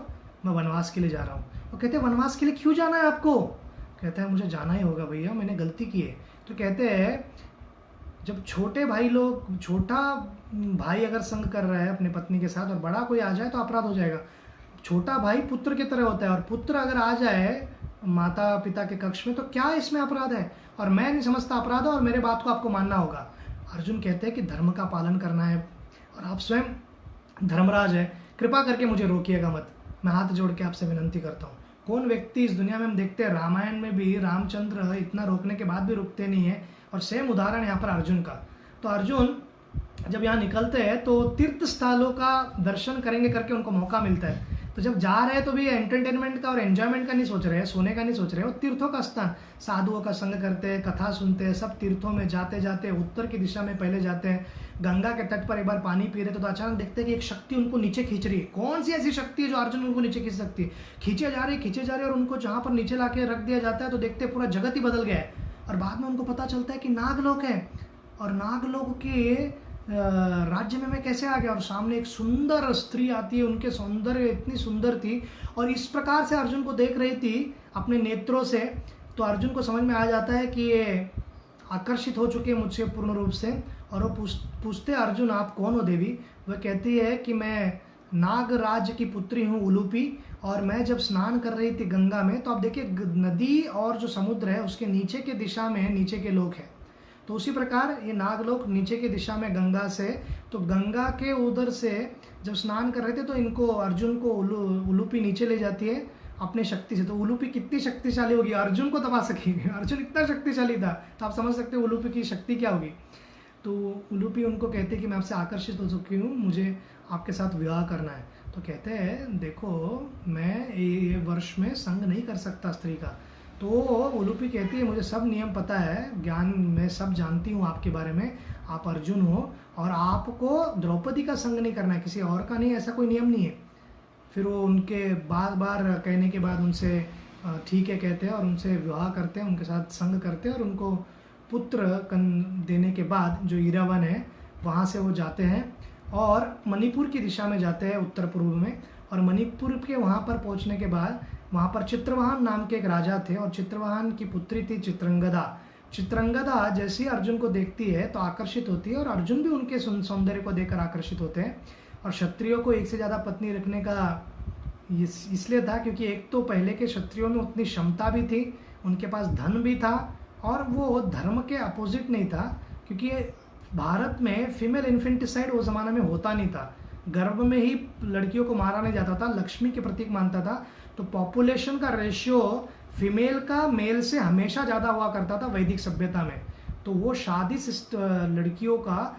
Speaker 1: मैं वनवास के लिए जा रहा हूँ। वो कहते हैं वनवास के लिए क्यों जाना है आपको? कहते हैं मुझे जाना ही होगा भैया, मैंने गलती की है। तो कहते हैं जब छोटे भाई लोग, छोटा भाई अगर संग कर रहा है अपनी पत्नी के साथ और बड़ा कोई आ जाए तो अपराध हो जाएगा। छोटा भाई पुत्र की तरह होता है और पुत्र अगर आ जाए माता पिता के कक्ष में तो क्या इसमें अपराध है? और मैं नहीं समझता अपराध है और मेरे बात को आपको मानना होगा। अर्जुन कहते हैं कि धर्म का पालन करना है और आप स्वयं धर्मराज है, कृपा करके मुझे रोकिएगा मत, मैं हाथ जोड़ के आपसे विनंती करता हूँ। कौन व्यक्ति इस दुनिया में हम देखते हैं, रामायण में भी रामचंद्र इतना रोकने के बाद भी रुकते नहीं है और सेम उदाहरण यहाँ पर अर्जुन का। तो अर्जुन जब यहाँ निकलते हैं तो तीर्थ स्थलों का दर्शन करेंगे करके उनको मौका मिलता है। तो जब जा रहे हैं तो भी एंटरटेनमेंट का और एंजॉयमेंट का नहीं सोच रहे हैं, सोने का नहीं सोच रहे हैं, वो तीर्थों का स्थान, साधुओं का संग करते हैं, कथा सुनते हैं, सब तीर्थों में जाते जाते उत्तर की दिशा में पहले जाते हैं। गंगा के तट पर एक बार पानी पी रहे थे तो अचानक देखते हैं कि एक शक्ति उनको नीचे खींच रही है। कौन सी ऐसी शक्ति है जो अर्जुन उनको नीचे खींच सकती है? खींचे जा रहे और उनको जहाँ पर नीचे ला के रख दिया जाता है तो देखते हैं पूरा जगत ही बदल गया है। और बाद में उनको पता चलता है कि नागलोक है और नागलोक के राज्य में मैं कैसे आ गया। और सामने एक सुंदर स्त्री आती है, उनके सौंदर्य इतनी सुंदर थी और इस प्रकार से अर्जुन को देख रही थी अपने नेत्रों से। तो अर्जुन को समझ में आ जाता है कि ये आकर्षित हो चुके हैं मुझसे पूर्ण रूप से। और वो पूछते अर्जुन आप कौन हो देवी? वह कहती है कि मैं नागराज की पुत्री हूँ उलूपी, और मैं जब स्नान कर रही थी गंगा में, तो आप देखिए नदी और जो समुद्र है उसके नीचे के दिशा में नीचे के लोक है। तो उसी प्रकार ये नागलोक नीचे की दिशा में गंगा से, तो गंगा के उधर से जब स्नान कर रहे थे तो इनको अर्जुन को उलूपी नीचे ले जाती है अपने शक्ति से। तो उलूपी कितनी शक्तिशाली होगी, अर्जुन को दबा सकेगी। अर्जुन इतना शक्तिशाली था, तो आप समझ सकते हो उलूपी की शक्ति क्या होगी। तो उलूपी उनको कहते हैं कि मैं आपसे आकर्षित हो चुकी हूँ, मुझे आपके साथ विवाह करना है। तो कहते हैं देखो मैं ये वर्ष में संग नहीं कर सकता स्त्री का। तो उलूपी कहती है मुझे सब नियम पता है, ज्ञान मैं सब जानती हूँ आपके बारे में, आप अर्जुन हो और आपको द्रौपदी का संग नहीं करना है, किसी और का नहीं, ऐसा कोई नियम नहीं है। फिर वो उनके बार बार कहने के बाद उनसे ठीक है कहते हैं और उनसे विवाह करते हैं, उनके साथ संग करते हैं और उनको पुत्र देने के बाद जो ईरावन है वहाँ से वो जाते हैं और मणिपुर की दिशा में जाते हैं उत्तर पूर्व में। और मणिपुर के वहाँ पर पहुँचने के बाद वहाँ पर चित्रवाहन नाम के एक राजा थे और चित्रवाहन की पुत्री थी चित्रंगदा। चित्रंगदा जैसे ही अर्जुन को देखती है तो आकर्षित होती है और अर्जुन भी उनके सौंदर्य को देखकर आकर्षित होते हैं। और क्षत्रियों को एक से ज़्यादा पत्नी रखने का इसलिए था क्योंकि एक तो पहले के क्षत्रियों में उतनी क्षमता भी थी, उनके पास धन भी था और वो धर्म के अपोजिट नहीं था, क्योंकि भारत में फीमेल इन्फेंटिसाइड वो ज़माने में होता नहीं था, गर्भ में ही लड़कियों को मारा नहीं जाता था, लक्ष्मी के प्रतीक मानता था। तो पॉपुलेशन का रेशियो फीमेल का मेल से हमेशा ज़्यादा हुआ करता था वैदिक सभ्यता में। तो वो शादी लड़कियों का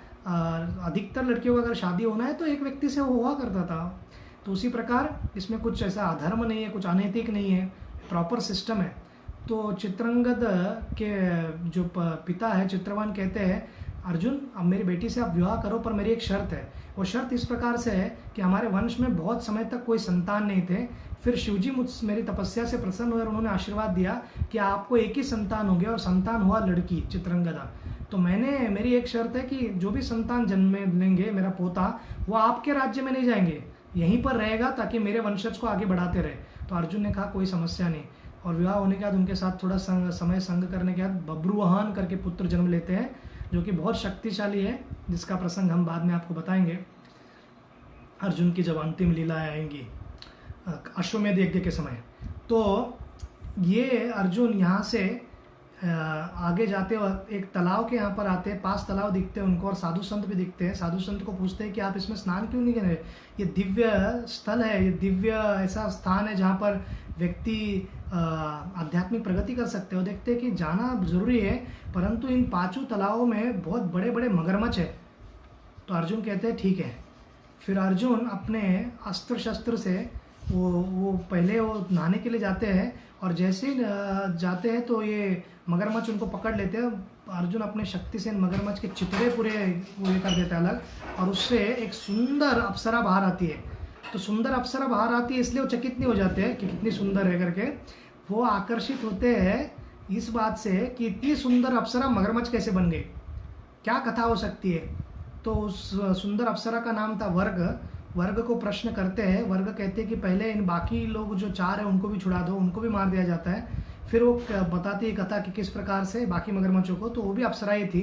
Speaker 1: अधिकतर लड़कियों का अगर शादी होना है तो एक व्यक्ति से हुआ करता था। तो उसी प्रकार इसमें कुछ ऐसा अधर्म नहीं है, कुछ अनैतिक नहीं है, प्रॉपर सिस्टम है। तो चित्रंगद के जो पिता है चित्रवान कहते हैं अर्जुन अब मेरी बेटी से आप विवाह करो, पर मेरी एक शर्त है। वो शर्त इस प्रकार से है कि हमारे वंश में बहुत समय तक कोई संतान नहीं थे, फिर शिवजी मेरी तपस्या से प्रसन्न हुए और उन्होंने आशीर्वाद दिया कि आपको एक ही संतान हो गया और संतान हुआ लड़की चित्रंगदा। तो मेरी एक शर्त है कि जो भी संतान जन्म लेंगे मेरा पोता, वो आपके राज्य में नहीं जाएंगे, यहीं पर रहेगा ताकि मेरे वंशज को आगे बढ़ाते रहे। तो अर्जुन ने कहा कोई समस्या नहीं। और विवाह होने के बाद उनके साथ थोड़ा समय संग करने के बाद बब्रुवाहन करके पुत्र जन्म लेते हैं, जो कि बहुत शक्तिशाली है, जिसका प्रसंग हम बाद में आपको बताएंगे अर्जुन की जब अंतिम लीलाएं आएंगी अश्वमेध यज्ञ के समय। तो ये अर्जुन यहाँ से आगे जाते वक्त एक तालाब के यहाँ पर आते हैं, 5 तालाब दिखते हैं उनको और साधु संत भी दिखते हैं। साधु संत को पूछते हैं कि आप इसमें स्नान क्यों नहीं कर रहे, ये दिव्य स्थल है, ये दिव्य ऐसा स्थान है जहाँ पर व्यक्ति आध्यात्मिक प्रगति कर सकते हो। देखते हैं कि जाना जरूरी है, परंतु इन 5 तालाबों में बहुत बड़े बड़े मगरमच्छ है। तो अर्जुन कहते हैं ठीक है। फिर अर्जुन अपने अस्त्र शस्त्र से वो पहले वो नहाने के लिए जाते हैं और जैसे ही जाते हैं तो ये मगरमच्छ उनको पकड़ लेते हैं। अर्जुन अपने शक्ति से मगरमच्छ के चितड़े पूरे वो ये कर देते हैं अलग, और उससे एक सुंदर अप्सरा बाहर आती है। तो सुंदर अप्सरा बाहर आती है इसलिए वो चकित नहीं हो जाते हैं कि कितनी सुंदर है करके, वो आकर्षित होते हैं इस बात से कि इतनी सुंदर अप्सरा मगरमच्छ कैसे बन गई, क्या कथा हो सकती है। तो उस सुंदर अप्सरा का नाम था वर्ग। वर्ग को प्रश्न करते हैं, वर्ग कहते हैं कि पहले इन बाकी लोग जो 4 हैं उनको भी छुड़ा दो, उनको भी मार दिया जाता है। फिर वो बताती है कथा कि किस प्रकार से बाकी मगरमच्छों को, तो वो भी अप्सराएं थी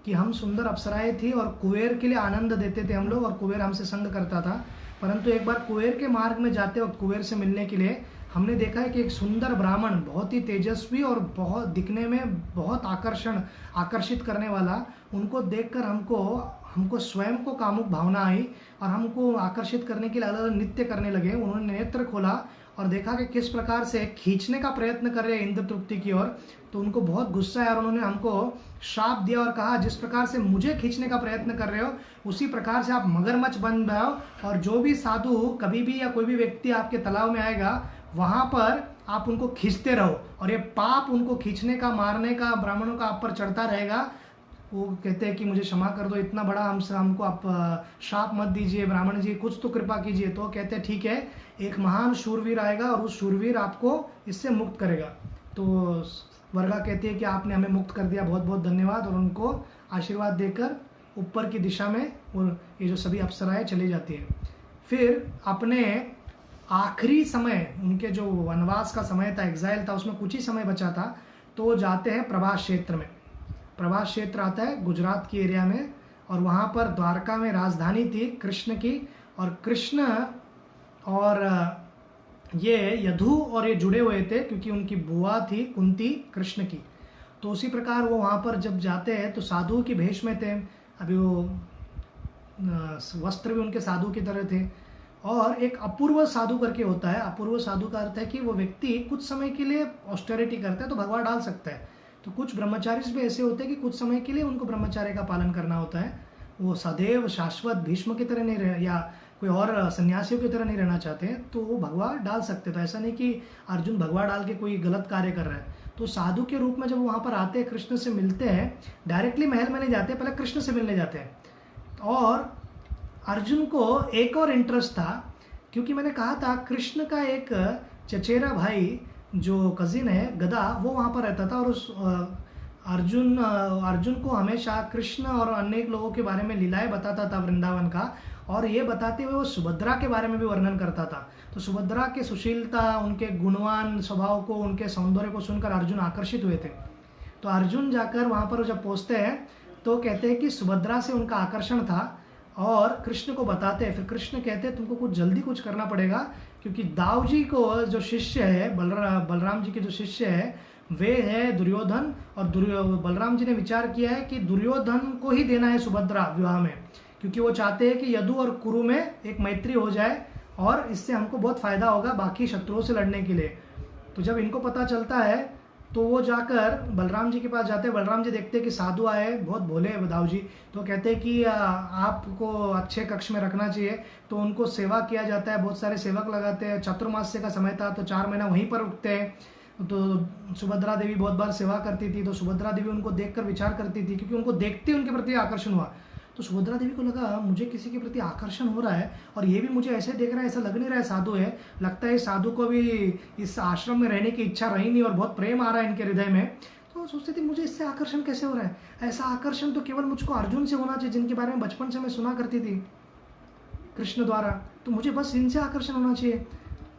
Speaker 1: कि हम सुंदर अप्सराएं थी और कुबेर के लिए आनंद देते थे हम लोग और कुबेर हमसे संग करता था। परंतु एक बार कुबेर के मार्ग में जाते वक्त कुबेर से मिलने के लिए हमने देखा है कि एक सुंदर ब्राह्मण बहुत ही तेजस्वी और बहुत दिखने में बहुत आकर्षित करने वाला, उनको देखकर हमको स्वयं को कामुक भावना आई और हमको आकर्षित करने के लिए अलग अलग नृत्य करने लगे। उन्होंने नेत्र खोला और देखा कि किस प्रकार से खींचने का प्रयत्न कर रहे हैं इंद्र तृप्ति की ओर। तो उनको बहुत गुस्सा आया और उन्होंने हमको श्राप दिया और कहा जिस प्रकार से मुझे खींचने का प्रयत्न कर रहे हो उसी प्रकार से आप मगरमच्छ बन जाओ, और जो भी साधु कभी भी या कोई भी व्यक्ति आपके तालाब में आएगा वहाँ पर आप उनको खींचते रहो और ये पाप उनको खींचने का मारने का ब्राह्मणों का आप पर चढ़ता रहेगा। वो कहते हैं कि मुझे क्षमा कर दो, इतना बड़ा हमको आप श्राप मत दीजिए ब्राह्मण जी, कुछ तो कृपा कीजिए। तो कहते हैं ठीक है, एक महान शूरवीर आएगा और उस शूरवीर आपको इससे मुक्त करेगा। तो वर्गा कहती है कि आपने हमें मुक्त कर दिया, बहुत बहुत धन्यवाद, और उनको आशीर्वाद देकर ऊपर की दिशा में वो ये जो सभी अप्सराएं चली जाती है। फिर अपने आखिरी समय, उनके जो वनवास का समय था, एग्जाइल था, उसमें कुछ ही समय बचा था, तो वो जाते हैं प्रभास क्षेत्र में। प्रभास क्षेत्र आता है गुजरात की एरिया में, और वहाँ पर द्वारका में राजधानी थी कृष्ण की, और कृष्ण और ये यदु और ये जुड़े हुए थे क्योंकि उनकी बुआ थी कुंती कृष्ण की। तो उसी प्रकार वो वहाँ पर जब जाते हैं तो साधु की भेष में थे। अभी वो वस्त्र भी उनके साधु की तरह थे। और एक अपूर्व साधु करके होता है। अपूर्व साधु का अर्थ है कि वो व्यक्ति कुछ समय के लिए ऑस्टेरिटी करता है तो भगवा डाल सकता है। तो कुछ ब्रह्मचारी भी ऐसे होते हैं कि कुछ समय के लिए उनको ब्रह्मचार्य का पालन करना होता है। वो सदैव शाश्वत भीष्म की तरह नहीं रह या कोई और सन्यासियों की तरह नहीं रहना चाहते हैं, तो वो भगवा डाल सकते। तो ऐसा नहीं कि अर्जुन भगवा डाल के कोई गलत कार्य कर रहा है। तो साधु के रूप में जब वहाँ पर आते हैं, कृष्ण से मिलते हैं, डायरेक्टली महल में नहीं जाते, पहले कृष्ण से मिलने जाते हैं। और अर्जुन को एक और इंटरेस्ट था, क्योंकि मैंने कहा था कृष्ण का एक चचेरा भाई जो कजिन है गदा, वो वहाँ पर रहता था। और उस अर्जुन को हमेशा कृष्ण और अनेक लोगों के बारे में लीलाएं बताता था वृंदावन का। और ये बताते हुए वो सुभद्रा के बारे में भी वर्णन करता था। तो सुभद्रा के सुशीलता, उनके गुणवान स्वभाव को, उनके सौंदर्य को सुनकर अर्जुन आकर्षित हुए थे। तो अर्जुन जाकर वहाँ पर जब पहुँचते हैं तो कहते हैं कि सुभद्रा से उनका आकर्षण था और कृष्ण को बताते हैं। फिर कृष्ण कहते हैं तुमको कुछ जल्दी कुछ करना पड़ेगा, क्योंकि दाऊ जी को जो शिष्य है, बलराम जी के जो शिष्य है वे है दुर्योधन। और बलराम जी ने विचार किया है कि दुर्योधन को ही देना है सुभद्रा विवाह में, क्योंकि वो चाहते हैं कि यदु और कुरु में एक मैत्री हो जाए और इससे हमको बहुत फायदा होगा बाकी शत्रुओं से लड़ने के लिए। तो जब इनको पता चलता है तो वो जाकर बलराम जी के पास जाते हैं। बलराम जी देखते हैं कि साधु आए, बहुत भोले है दाऊ जी। तो कहते हैं कि आपको अच्छे कक्ष में रखना चाहिए। तो उनको सेवा किया जाता है, बहुत सारे सेवक लगाते हैं। चातुर्मास्य का समय था तो 4 महीना वहीं पर रुकते हैं। तो सुभद्रा देवी बहुत बार सेवा करती थी। तो सुभद्रा देवी उनको देखकर विचार करती थी, क्योंकि उनको देखते उनके प्रति आकर्षण हुआ। तो सुभद्रा देवी को लगा मुझे किसी के प्रति आकर्षण हो रहा है और ये भी मुझे ऐसे देख रहा है, ऐसा लग नहीं रहा है साधु है, लगता है साधु को भी इस आश्रम में रहने की इच्छा रही नहीं और बहुत प्रेम आ रहा है इनके हृदय में। तो सोचती थी मुझे इससे आकर्षण कैसे हो रहा है। ऐसा आकर्षण तो केवल मुझको अर्जुन से होना चाहिए, जिनके बारे में बचपन से मैं सुना करती थी कृष्ण द्वारा। तो मुझे बस इनसे आकर्षण होना चाहिए।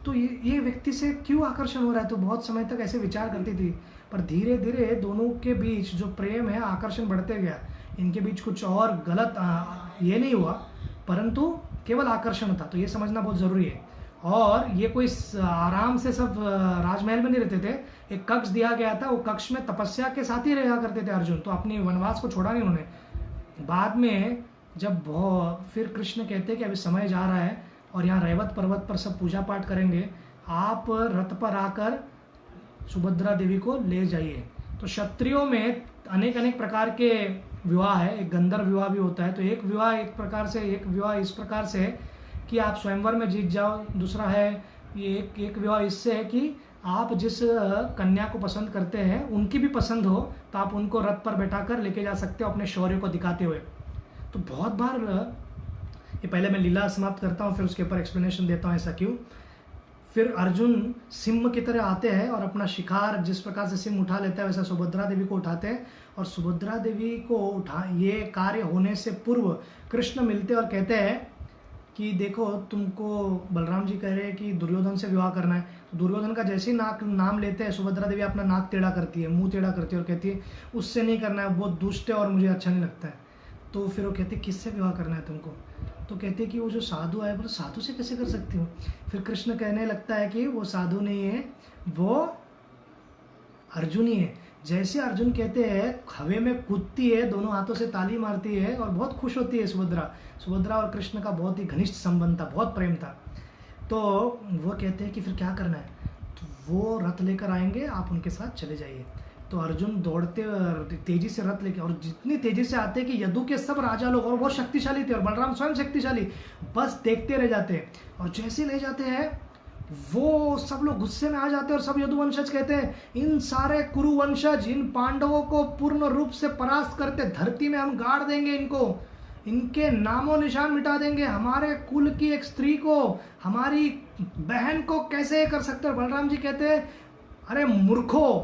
Speaker 1: तो ये व्यक्ति से क्यों आकर्षण हो रहा है। तो बहुत समय तक ऐसे विचार करती थी। पर धीरे धीरे दोनों के बीच जो प्रेम है, आकर्षण बढ़ते गया। इनके बीच कुछ और गलत ये नहीं हुआ, परंतु केवल आकर्षण था। तो ये समझना बहुत ज़रूरी है। और ये कोई आराम से सब राजमहल में नहीं रहते थे। एक कक्ष दिया गया था, वो कक्ष में तपस्या के साथ ही रहा करते थे अर्जुन। तो अपनी वनवास को छोड़ा नहीं उन्होंने। बाद में जब फिर कृष्ण कहते कि अभी समय जा रहा है और यहाँ रैवत पर्वत पर सब पूजा पाठ करेंगे, आप रथ पर आकर सुभद्रा देवी को ले जाइए। तो क्षत्रियों में अनेक अनेक प्रकार के विवाह है। एक गंधर्व विवाह भी होता है। तो एक विवाह एक विवाह इस प्रकार से है कि आप स्वयंवर में जीत जाओ। दूसरा है एक विवाह इससे है कि आप जिस कन्या को पसंद करते हैं उनकी भी पसंद हो, तो आप उनको रथ पर बैठाकर लेके जा सकते हो अपने शौर्य को दिखाते हुए। तो बहुत बार ये पहले मैं लीला समाप्त करता हूँ, फिर उसके ऊपर एक्सप्लेनेशन देता हूँ ऐसा क्यों। फिर अर्जुन सिंह की तरह आते हैं और अपना शिकार जिस प्रकार से सिंह उठा लेता है वैसा सुभद्रा देवी को उठाते हैं। और सुभद्रा देवी को ये कार्य होने से पूर्व कृष्ण मिलते और कहते हैं कि देखो तुमको बलराम जी कह रहे हैं कि दुर्योधन से विवाह करना है। तो दुर्योधन का जैसे ही नाम लेते हैं सुभद्रा देवी अपना नाक टेढ़ा करती है, मुंह टेढ़ा करती है और कहती है उससे नहीं करना है, बहुत दुष्ट है और मुझे अच्छा नहीं लगता है। तो फिर वो कहते किससे विवाह करना है तुमको। तो कहते हैं कि वो जो साधु आए, बोले साधु से कैसे कर सकती हो। फिर कृष्ण कहने लगता है कि वो साधु नहीं है, वो अर्जुन ही है। जैसे अर्जुन कहते हैं हवे में कूदती है, दोनों हाथों से ताली मारती है और बहुत खुश होती है सुभद्रा और कृष्ण का बहुत ही घनिष्ठ संबंध था, बहुत प्रेम था। तो वो कहते हैं कि फिर क्या करना है। तो वो रथ लेकर आएंगे, आप उनके साथ चले जाइए। तो अर्जुन दौड़ते तेजी से रथ लेके, और जितनी तेजी से आते कि यदु के सब राजा लोग और बहुत शक्तिशाली थे और बलराम स्वयं शक्तिशाली, बस देखते रह जाते हैं। और जैसे ले जाते हैं वो सब लोग गुस्से में आ जाते हैं और सब यदुवंशज कहते हैं इन सारे कुरुवंशज, इन पांडवों को पूर्ण रूप से परास्त करते धरती में हम गाड़ देंगे, इनके नामों निशान मिटा देंगे। हमारे कुल की एक स्त्री को, हमारी बहन को कैसे कर सकते हो। बलराम जी कहते हैं अरे मूर्खो,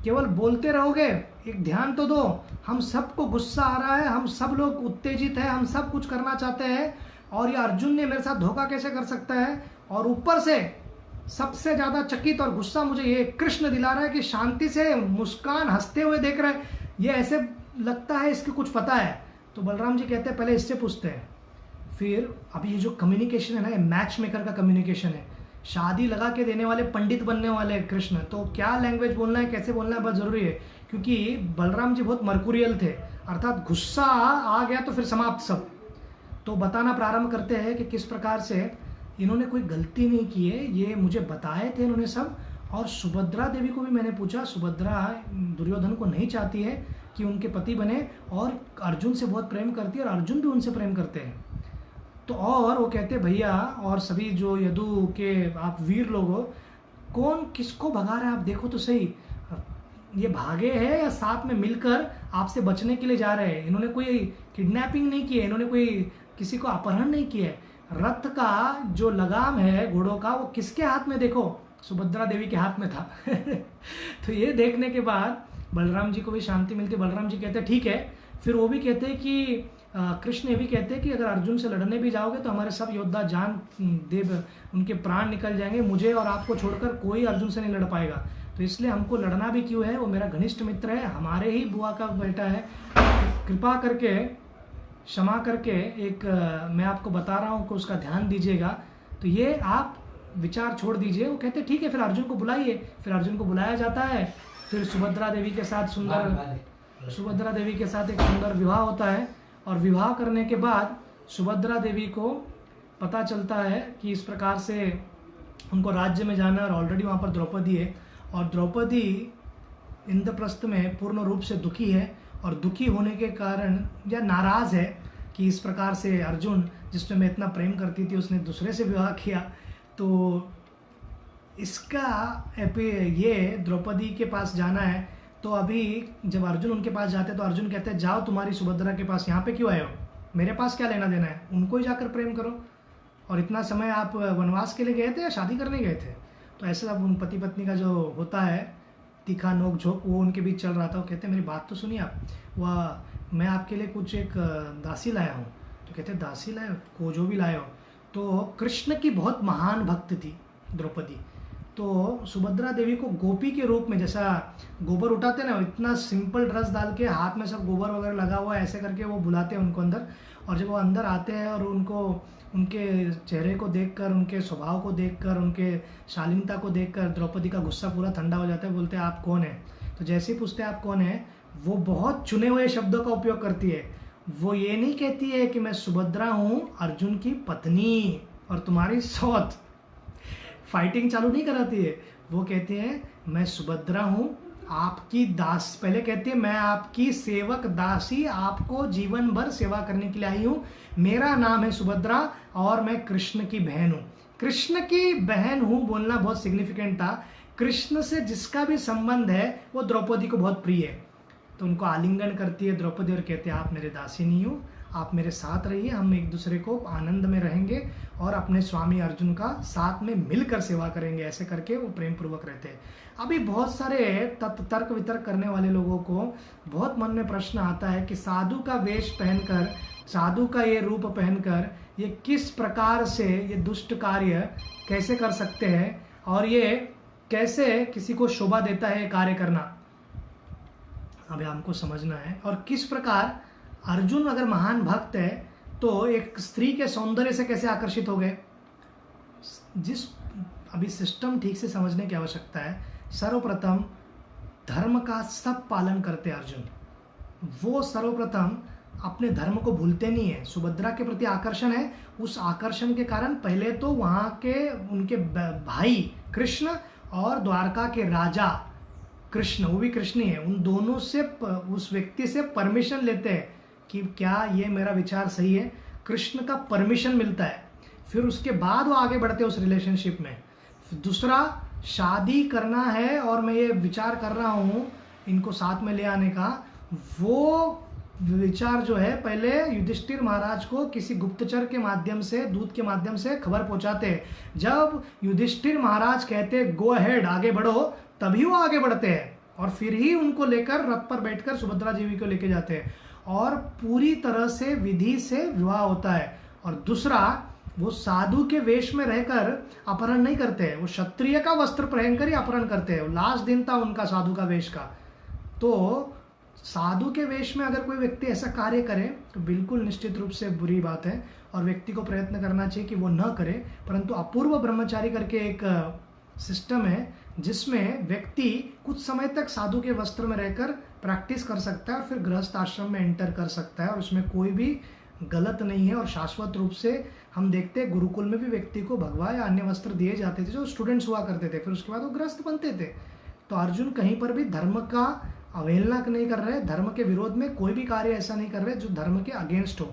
Speaker 1: केवल बोलते रहोगे, एक ध्यान तो दो। हम सबको गुस्सा आ रहा है, हम सब लोग उत्तेजित हैं, हम सब कुछ करना चाहते हैं और ये अर्जुन ने मेरे साथ धोखा कैसे कर सकता है। और ऊपर से सबसे ज्यादा चकित और गुस्सा मुझे ये कृष्ण दिला रहा है कि शांति से मुस्कान हंसते हुए देख रहा है, ये ऐसे लगता है इसको कुछ पता है। तो बलराम जी कहते हैं पहले इससे पूछते हैं, फिर अभी ये जो कम्युनिकेशन है ना, ये मैच मेकर का कम्युनिकेशन है, शादी लगा के देने वाले पंडित बनने वाले कृष्ण, तो क्या लैंग्वेज बोलना है, कैसे बोलना है बहुत ज़रूरी है, क्योंकि बलराम जी बहुत मर्कुरियल थे, अर्थात गुस्सा आ गया तो फिर समाप्त सब। तो बताना प्रारंभ करते हैं कि किस प्रकार से इन्होंने कोई गलती नहीं की है, ये मुझे बताए थे इन्होंने सब। और सुभद्रा देवी को भी मैंने पूछा, सुभद्रा दुर्योधन को नहीं चाहती है कि उनके पति बने, और अर्जुन से बहुत प्रेम करती है और अर्जुन भी उनसे प्रेम करते हैं। तो और वो कहते भैया और सभी जो यदु के आप वीर लोग हो, कौन किसको भगा रहा है आप देखो तो सही, ये भागे हैं या साथ में मिलकर आपसे बचने के लिए जा रहे हैं। इन्होंने कोई किडनैपिंग नहीं की है, इन्होंने कोई किसी को अपहरण नहीं किया है। रथ का जो लगाम है घोड़ों का, वो किसके हाथ में, देखो सुभद्रा देवी के हाथ में था। तो ये देखने के बाद बलराम जी को भी शांति मिलती। बलराम जी कहते ठीक है। फिर वो भी कहते हैं कि कृष्ण ये भी कहते हैं कि अगर अर्जुन से लड़ने भी जाओगे तो हमारे सब योद्धा जान दे, उनके प्राण निकल जाएंगे, मुझे और आपको छोड़कर कोई अर्जुन से नहीं लड़ पाएगा, तो इसलिए हमको लड़ना भी क्यों है, वो मेरा घनिष्ठ मित्र है, हमारे ही बुआ का बेटा है, कृपा करके क्षमा करके एक मैं आपको बता रहा हूँ कि उसका ध्यान दीजिएगा, तो ये आप विचार छोड़ दीजिए। वो कहते ठीक है, फिर अर्जुन को बुलाइए। फिर अर्जुन को बुलाया जाता है। फिर सुभद्रा देवी के साथ एक सुंदर विवाह होता है। और विवाह करने के बाद सुभद्रा देवी को पता चलता है कि इस प्रकार से उनको राज्य में जाना है, और ऑलरेडी वहाँ पर द्रौपदी है, और द्रौपदी इंद्रप्रस्थ में पूर्ण रूप से दुखी है, और दुखी होने के कारण या नाराज है कि इस प्रकार से अर्जुन जिसमें मैं इतना प्रेम करती थी उसने दूसरे से विवाह किया। तो इसका ये द्रौपदी के पास जाना है। तो अभी जब अर्जुन उनके पास जाते तो अर्जुन कहते हैं जाओ तुम्हारी सुभद्रा के पास, यहाँ पे क्यों आए हो, मेरे पास क्या लेना देना है, उनको ही जाकर प्रेम करो, और इतना समय आप वनवास के लिए गए थे या शादी करने गए थे। तो ऐसे अब उन पति पत्नी का जो होता है तीखा नोक झोंक वो उनके बीच चल रहा था। वो कहते मेरी बात तो सुनिए आप, वह मैं आपके लिए कुछ एक दासी लाया हूँ। तो कहते दासी लाए को जो भी लाए हो। तो कृष्ण की बहुत महान भक्त थी द्रौपदी। तो सुभद्रा देवी को गोपी के रूप में, जैसा गोबर उठाते ना, इतना सिंपल ड्रेस डाल के हाथ में सब गोबर वगैरह लगा हुआ है ऐसे करके वो बुलाते हैं उनको अंदर। और जब वो अंदर आते हैं और उनको उनके चेहरे को देखकर, उनके स्वभाव को देखकर, उनके शालीनता को देखकर द्रौपदी का गुस्सा पूरा ठंडा हो जाता है। बोलते हैं आप कौन है। तो जैसे ही पूछते हैं आप कौन है, वो बहुत चुने हुए शब्दों का उपयोग करती है। वो ये नहीं कहती है कि मैं सुभद्रा हूँ अर्जुन की पत्नी और तुम्हारी सौत, फाइटिंग चालू नहीं कराती है। वो कहती है मैं सुभद्रा हूँ आपकी दास, पहले कहती है मैं आपकी सेवक दासी, आपको जीवन भर सेवा करने के लिए आई हूँ, मेरा नाम है सुभद्रा और मैं कृष्ण की बहन हूँ। कृष्ण की बहन हूँ बोलना बहुत सिग्निफिकेंट था। कृष्ण से जिसका भी संबंध है वो द्रौपदी को बहुत प्रिय है। तो उनको आलिंगन करती है द्रौपदी और कहते हैं आप मेरे दासी नहीं हो, आप मेरे साथ रहिए, हम एक दूसरे को आनंद में रहेंगे और अपने स्वामी अर्जुन का साथ में मिलकर सेवा करेंगे। ऐसे करके वो प्रेम पूर्वक रहते हैं। अभी बहुत सारे तर्क वितर्क करने वाले लोगों को बहुत मन में प्रश्न आता है कि साधु का वेश पहनकर, साधु का ये रूप पहनकर ये किस प्रकार से ये दुष्ट कार्य कैसे कर सकते हैं और ये कैसे किसी को शोभा देता है कार्य करना, अभी हमको समझना है। और किस प्रकार अर्जुन अगर महान भक्त है तो एक स्त्री के सौंदर्य से कैसे आकर्षित हो गए। जिस अभी सिस्टम ठीक से समझने की आवश्यकता है। सर्वप्रथम धर्म का सब पालन करते अर्जुन, वो सर्वप्रथम अपने धर्म को भूलते नहीं है। सुभद्रा के प्रति आकर्षण है, उस आकर्षण के कारण पहले तो वहाँ के उनके भाई कृष्ण और द्वारका के राजा कृष्ण, वो भी कृष्ण ही है, उन दोनों से उस व्यक्ति से परमिशन लेते हैं कि क्या ये मेरा विचार सही है। कृष्ण का परमिशन मिलता है, फिर उसके बाद वो आगे बढ़ते हैं उस रिलेशनशिप में। दूसरा, शादी करना है और मैं ये विचार कर रहा हूँ इनको साथ में ले आने का, वो विचार जो है पहले युधिष्ठिर महाराज को किसी गुप्तचर के माध्यम से, दूत के माध्यम से खबर पहुंचाते हैं। जब युधिष्ठिर महाराज कहते गो अहेड, आगे बढ़ो, तभी वो आगे बढ़ते हैं और फिर ही उनको लेकर रथ पर बैठकर सुभद्रा देवी को लेके जाते हैं और पूरी तरह से विधि से विवाह होता है। और दूसरा, वो साधु के वेश में रहकर अपहरण नहीं करते हैं, वो क्षत्रिय का वस्त्र पहनकर ही अपहरण करते हैं। लास्ट दिन था उनका साधु का वेश का। तो साधु के वेश में अगर कोई व्यक्ति ऐसा कार्य करे तो बिल्कुल निश्चित रूप से बुरी बात है और व्यक्ति को प्रयत्न करना चाहिए कि वो न करे। परंतु अपूर्व ब्रह्मचारी करके एक सिस्टम है जिसमें व्यक्ति कुछ समय तक साधु के वस्त्र में रहकर प्रैक्टिस कर सकता है और फिर गृहस्थ आश्रम में एंटर कर सकता है और उसमें कोई भी गलत नहीं है। और शाश्वत रूप से हम देखते हैं गुरुकुल में भी व्यक्ति को भगवा या अन्य वस्त्र दिए जाते थे जो स्टूडेंट्स हुआ करते थे, फिर उसके बाद वो गृहस्थ बनते थे। तो अर्जुन कहीं पर भी धर्म का अवहेलना नहीं कर रहे, धर्म के विरोध में कोई भी कार्य ऐसा नहीं कर रहे जो धर्म के अगेंस्ट हो।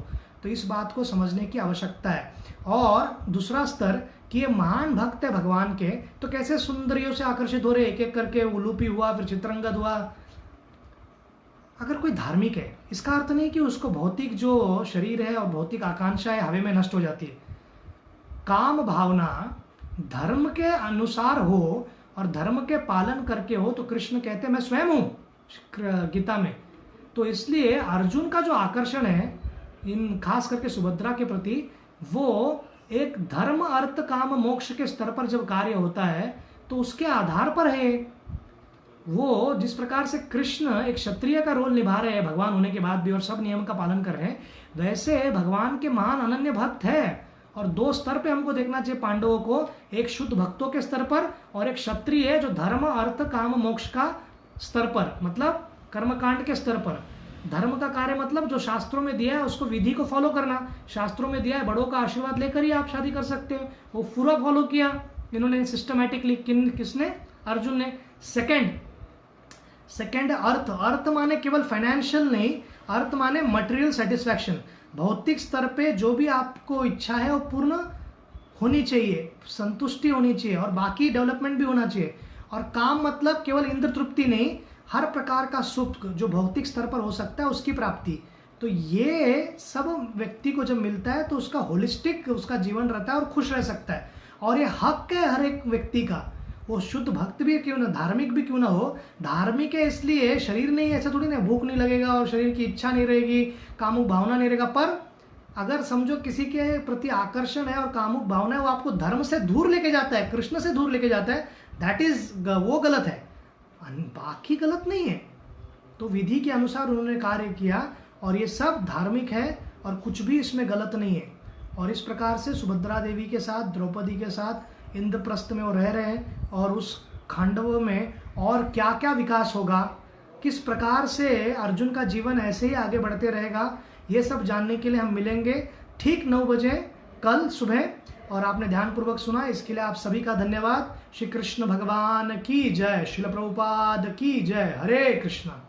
Speaker 1: तो इस बात को समझने की आवश्यकता है। और दूसरा स्तर कि ये महान भक्त है भगवान के, तो कैसे सुंदरियों से आकर्षित हो रहे, एक एक करके उलूपी हुआ, फिर चित्रंगद हुआ। अगर कोई धार्मिक है, इसका अर्थ नहीं कि उसको भौतिक जो शरीर है और भौतिक आकांक्षाएं हवा में नष्ट हो जाती है। काम भावना धर्म के अनुसार हो और धर्म के पालन करके हो तो कृष्ण कहते हैं मैं स्वयं हूं गीता में। तो इसलिए अर्जुन का जो आकर्षण है इन खास करके सुभद्रा के प्रति, वो एक धर्म अर्थ काम मोक्ष के स्तर पर जब कार्य होता है तो उसके आधार पर है। वो जिस प्रकार से कृष्ण एक क्षत्रिय का रोल निभा रहे हैं भगवान होने के बाद भी और सब नियम का पालन कर रहे हैं, वैसे भगवान के महान अनन्य भक्त है। और दो स्तर पे हमको देखना चाहिए पांडवों को, एक शुद्ध भक्तों के स्तर पर और एक क्षत्रिय है जो धर्म अर्थ काम मोक्ष का स्तर पर, मतलब कर्मकांड के स्तर पर। धर्म का कार्य मतलब जो शास्त्रों में दिया है उसको विधि को फॉलो करना। शास्त्रों में दिया है बड़ों का आशीर्वाद लेकर ही आप शादी कर सकते हो, वो पूरा फॉलो किया इन्होंने सिस्टमैटिकली। किसने? अर्जुन ने। सेकंड अर्थ। अर्थ माने केवल फाइनेंशियल नहीं, अर्थ माने मटेरियल सेटिस्फैक्शन। भौतिक स्तर पे जो भी आपको इच्छा है वो पूर्ण होनी चाहिए, संतुष्टि होनी चाहिए और बाकी डेवलपमेंट भी होना चाहिए। और काम मतलब केवल इंद्र तृप्ति नहीं, हर प्रकार का सुख जो भौतिक स्तर पर हो सकता है उसकी प्राप्ति। तो ये सब व्यक्ति को जब मिलता है तो उसका होलिस्टिक उसका जीवन रहता है और खुश रह सकता है। और ये हक है हर एक व्यक्ति का, वो शुद्ध भक्त भी क्यों ना, धार्मिक भी क्यों ना हो। धार्मिक है इसलिए शरीर नहीं, ऐसा थोड़ी ना, भूख नहीं लगेगा और शरीर की इच्छा नहीं रहेगी, कामुक भावना नहीं रहेगा। पर अगर समझो किसी के प्रति आकर्षण है और कामुक भावना है, वो आपको धर्म से दूर लेके जाता है, कृष्ण से दूर लेके जाता है, दैट इज वो गलत है, बाकी गलत नहीं है। तो विधि के अनुसार उन्होंने कार्य किया और ये सब धार्मिक है और कुछ भी इसमें गलत नहीं है। और इस प्रकार से सुभद्रा देवी के साथ, द्रौपदी के साथ इंद्रप्रस्थ में वो रह रहे हैं और उस खांडव में और क्या क्या विकास होगा, किस प्रकार से अर्जुन का जीवन ऐसे ही आगे बढ़ते रहेगा, ये सब जानने के लिए हम मिलेंगे ठीक 9 बजे कल सुबह। और आपने ध्यानपूर्वक सुना, इसके लिए आप सभी का धन्यवाद। श्री कृष्ण भगवान की जय, श्रील प्रभुपाद की जय। हरे कृष्णा।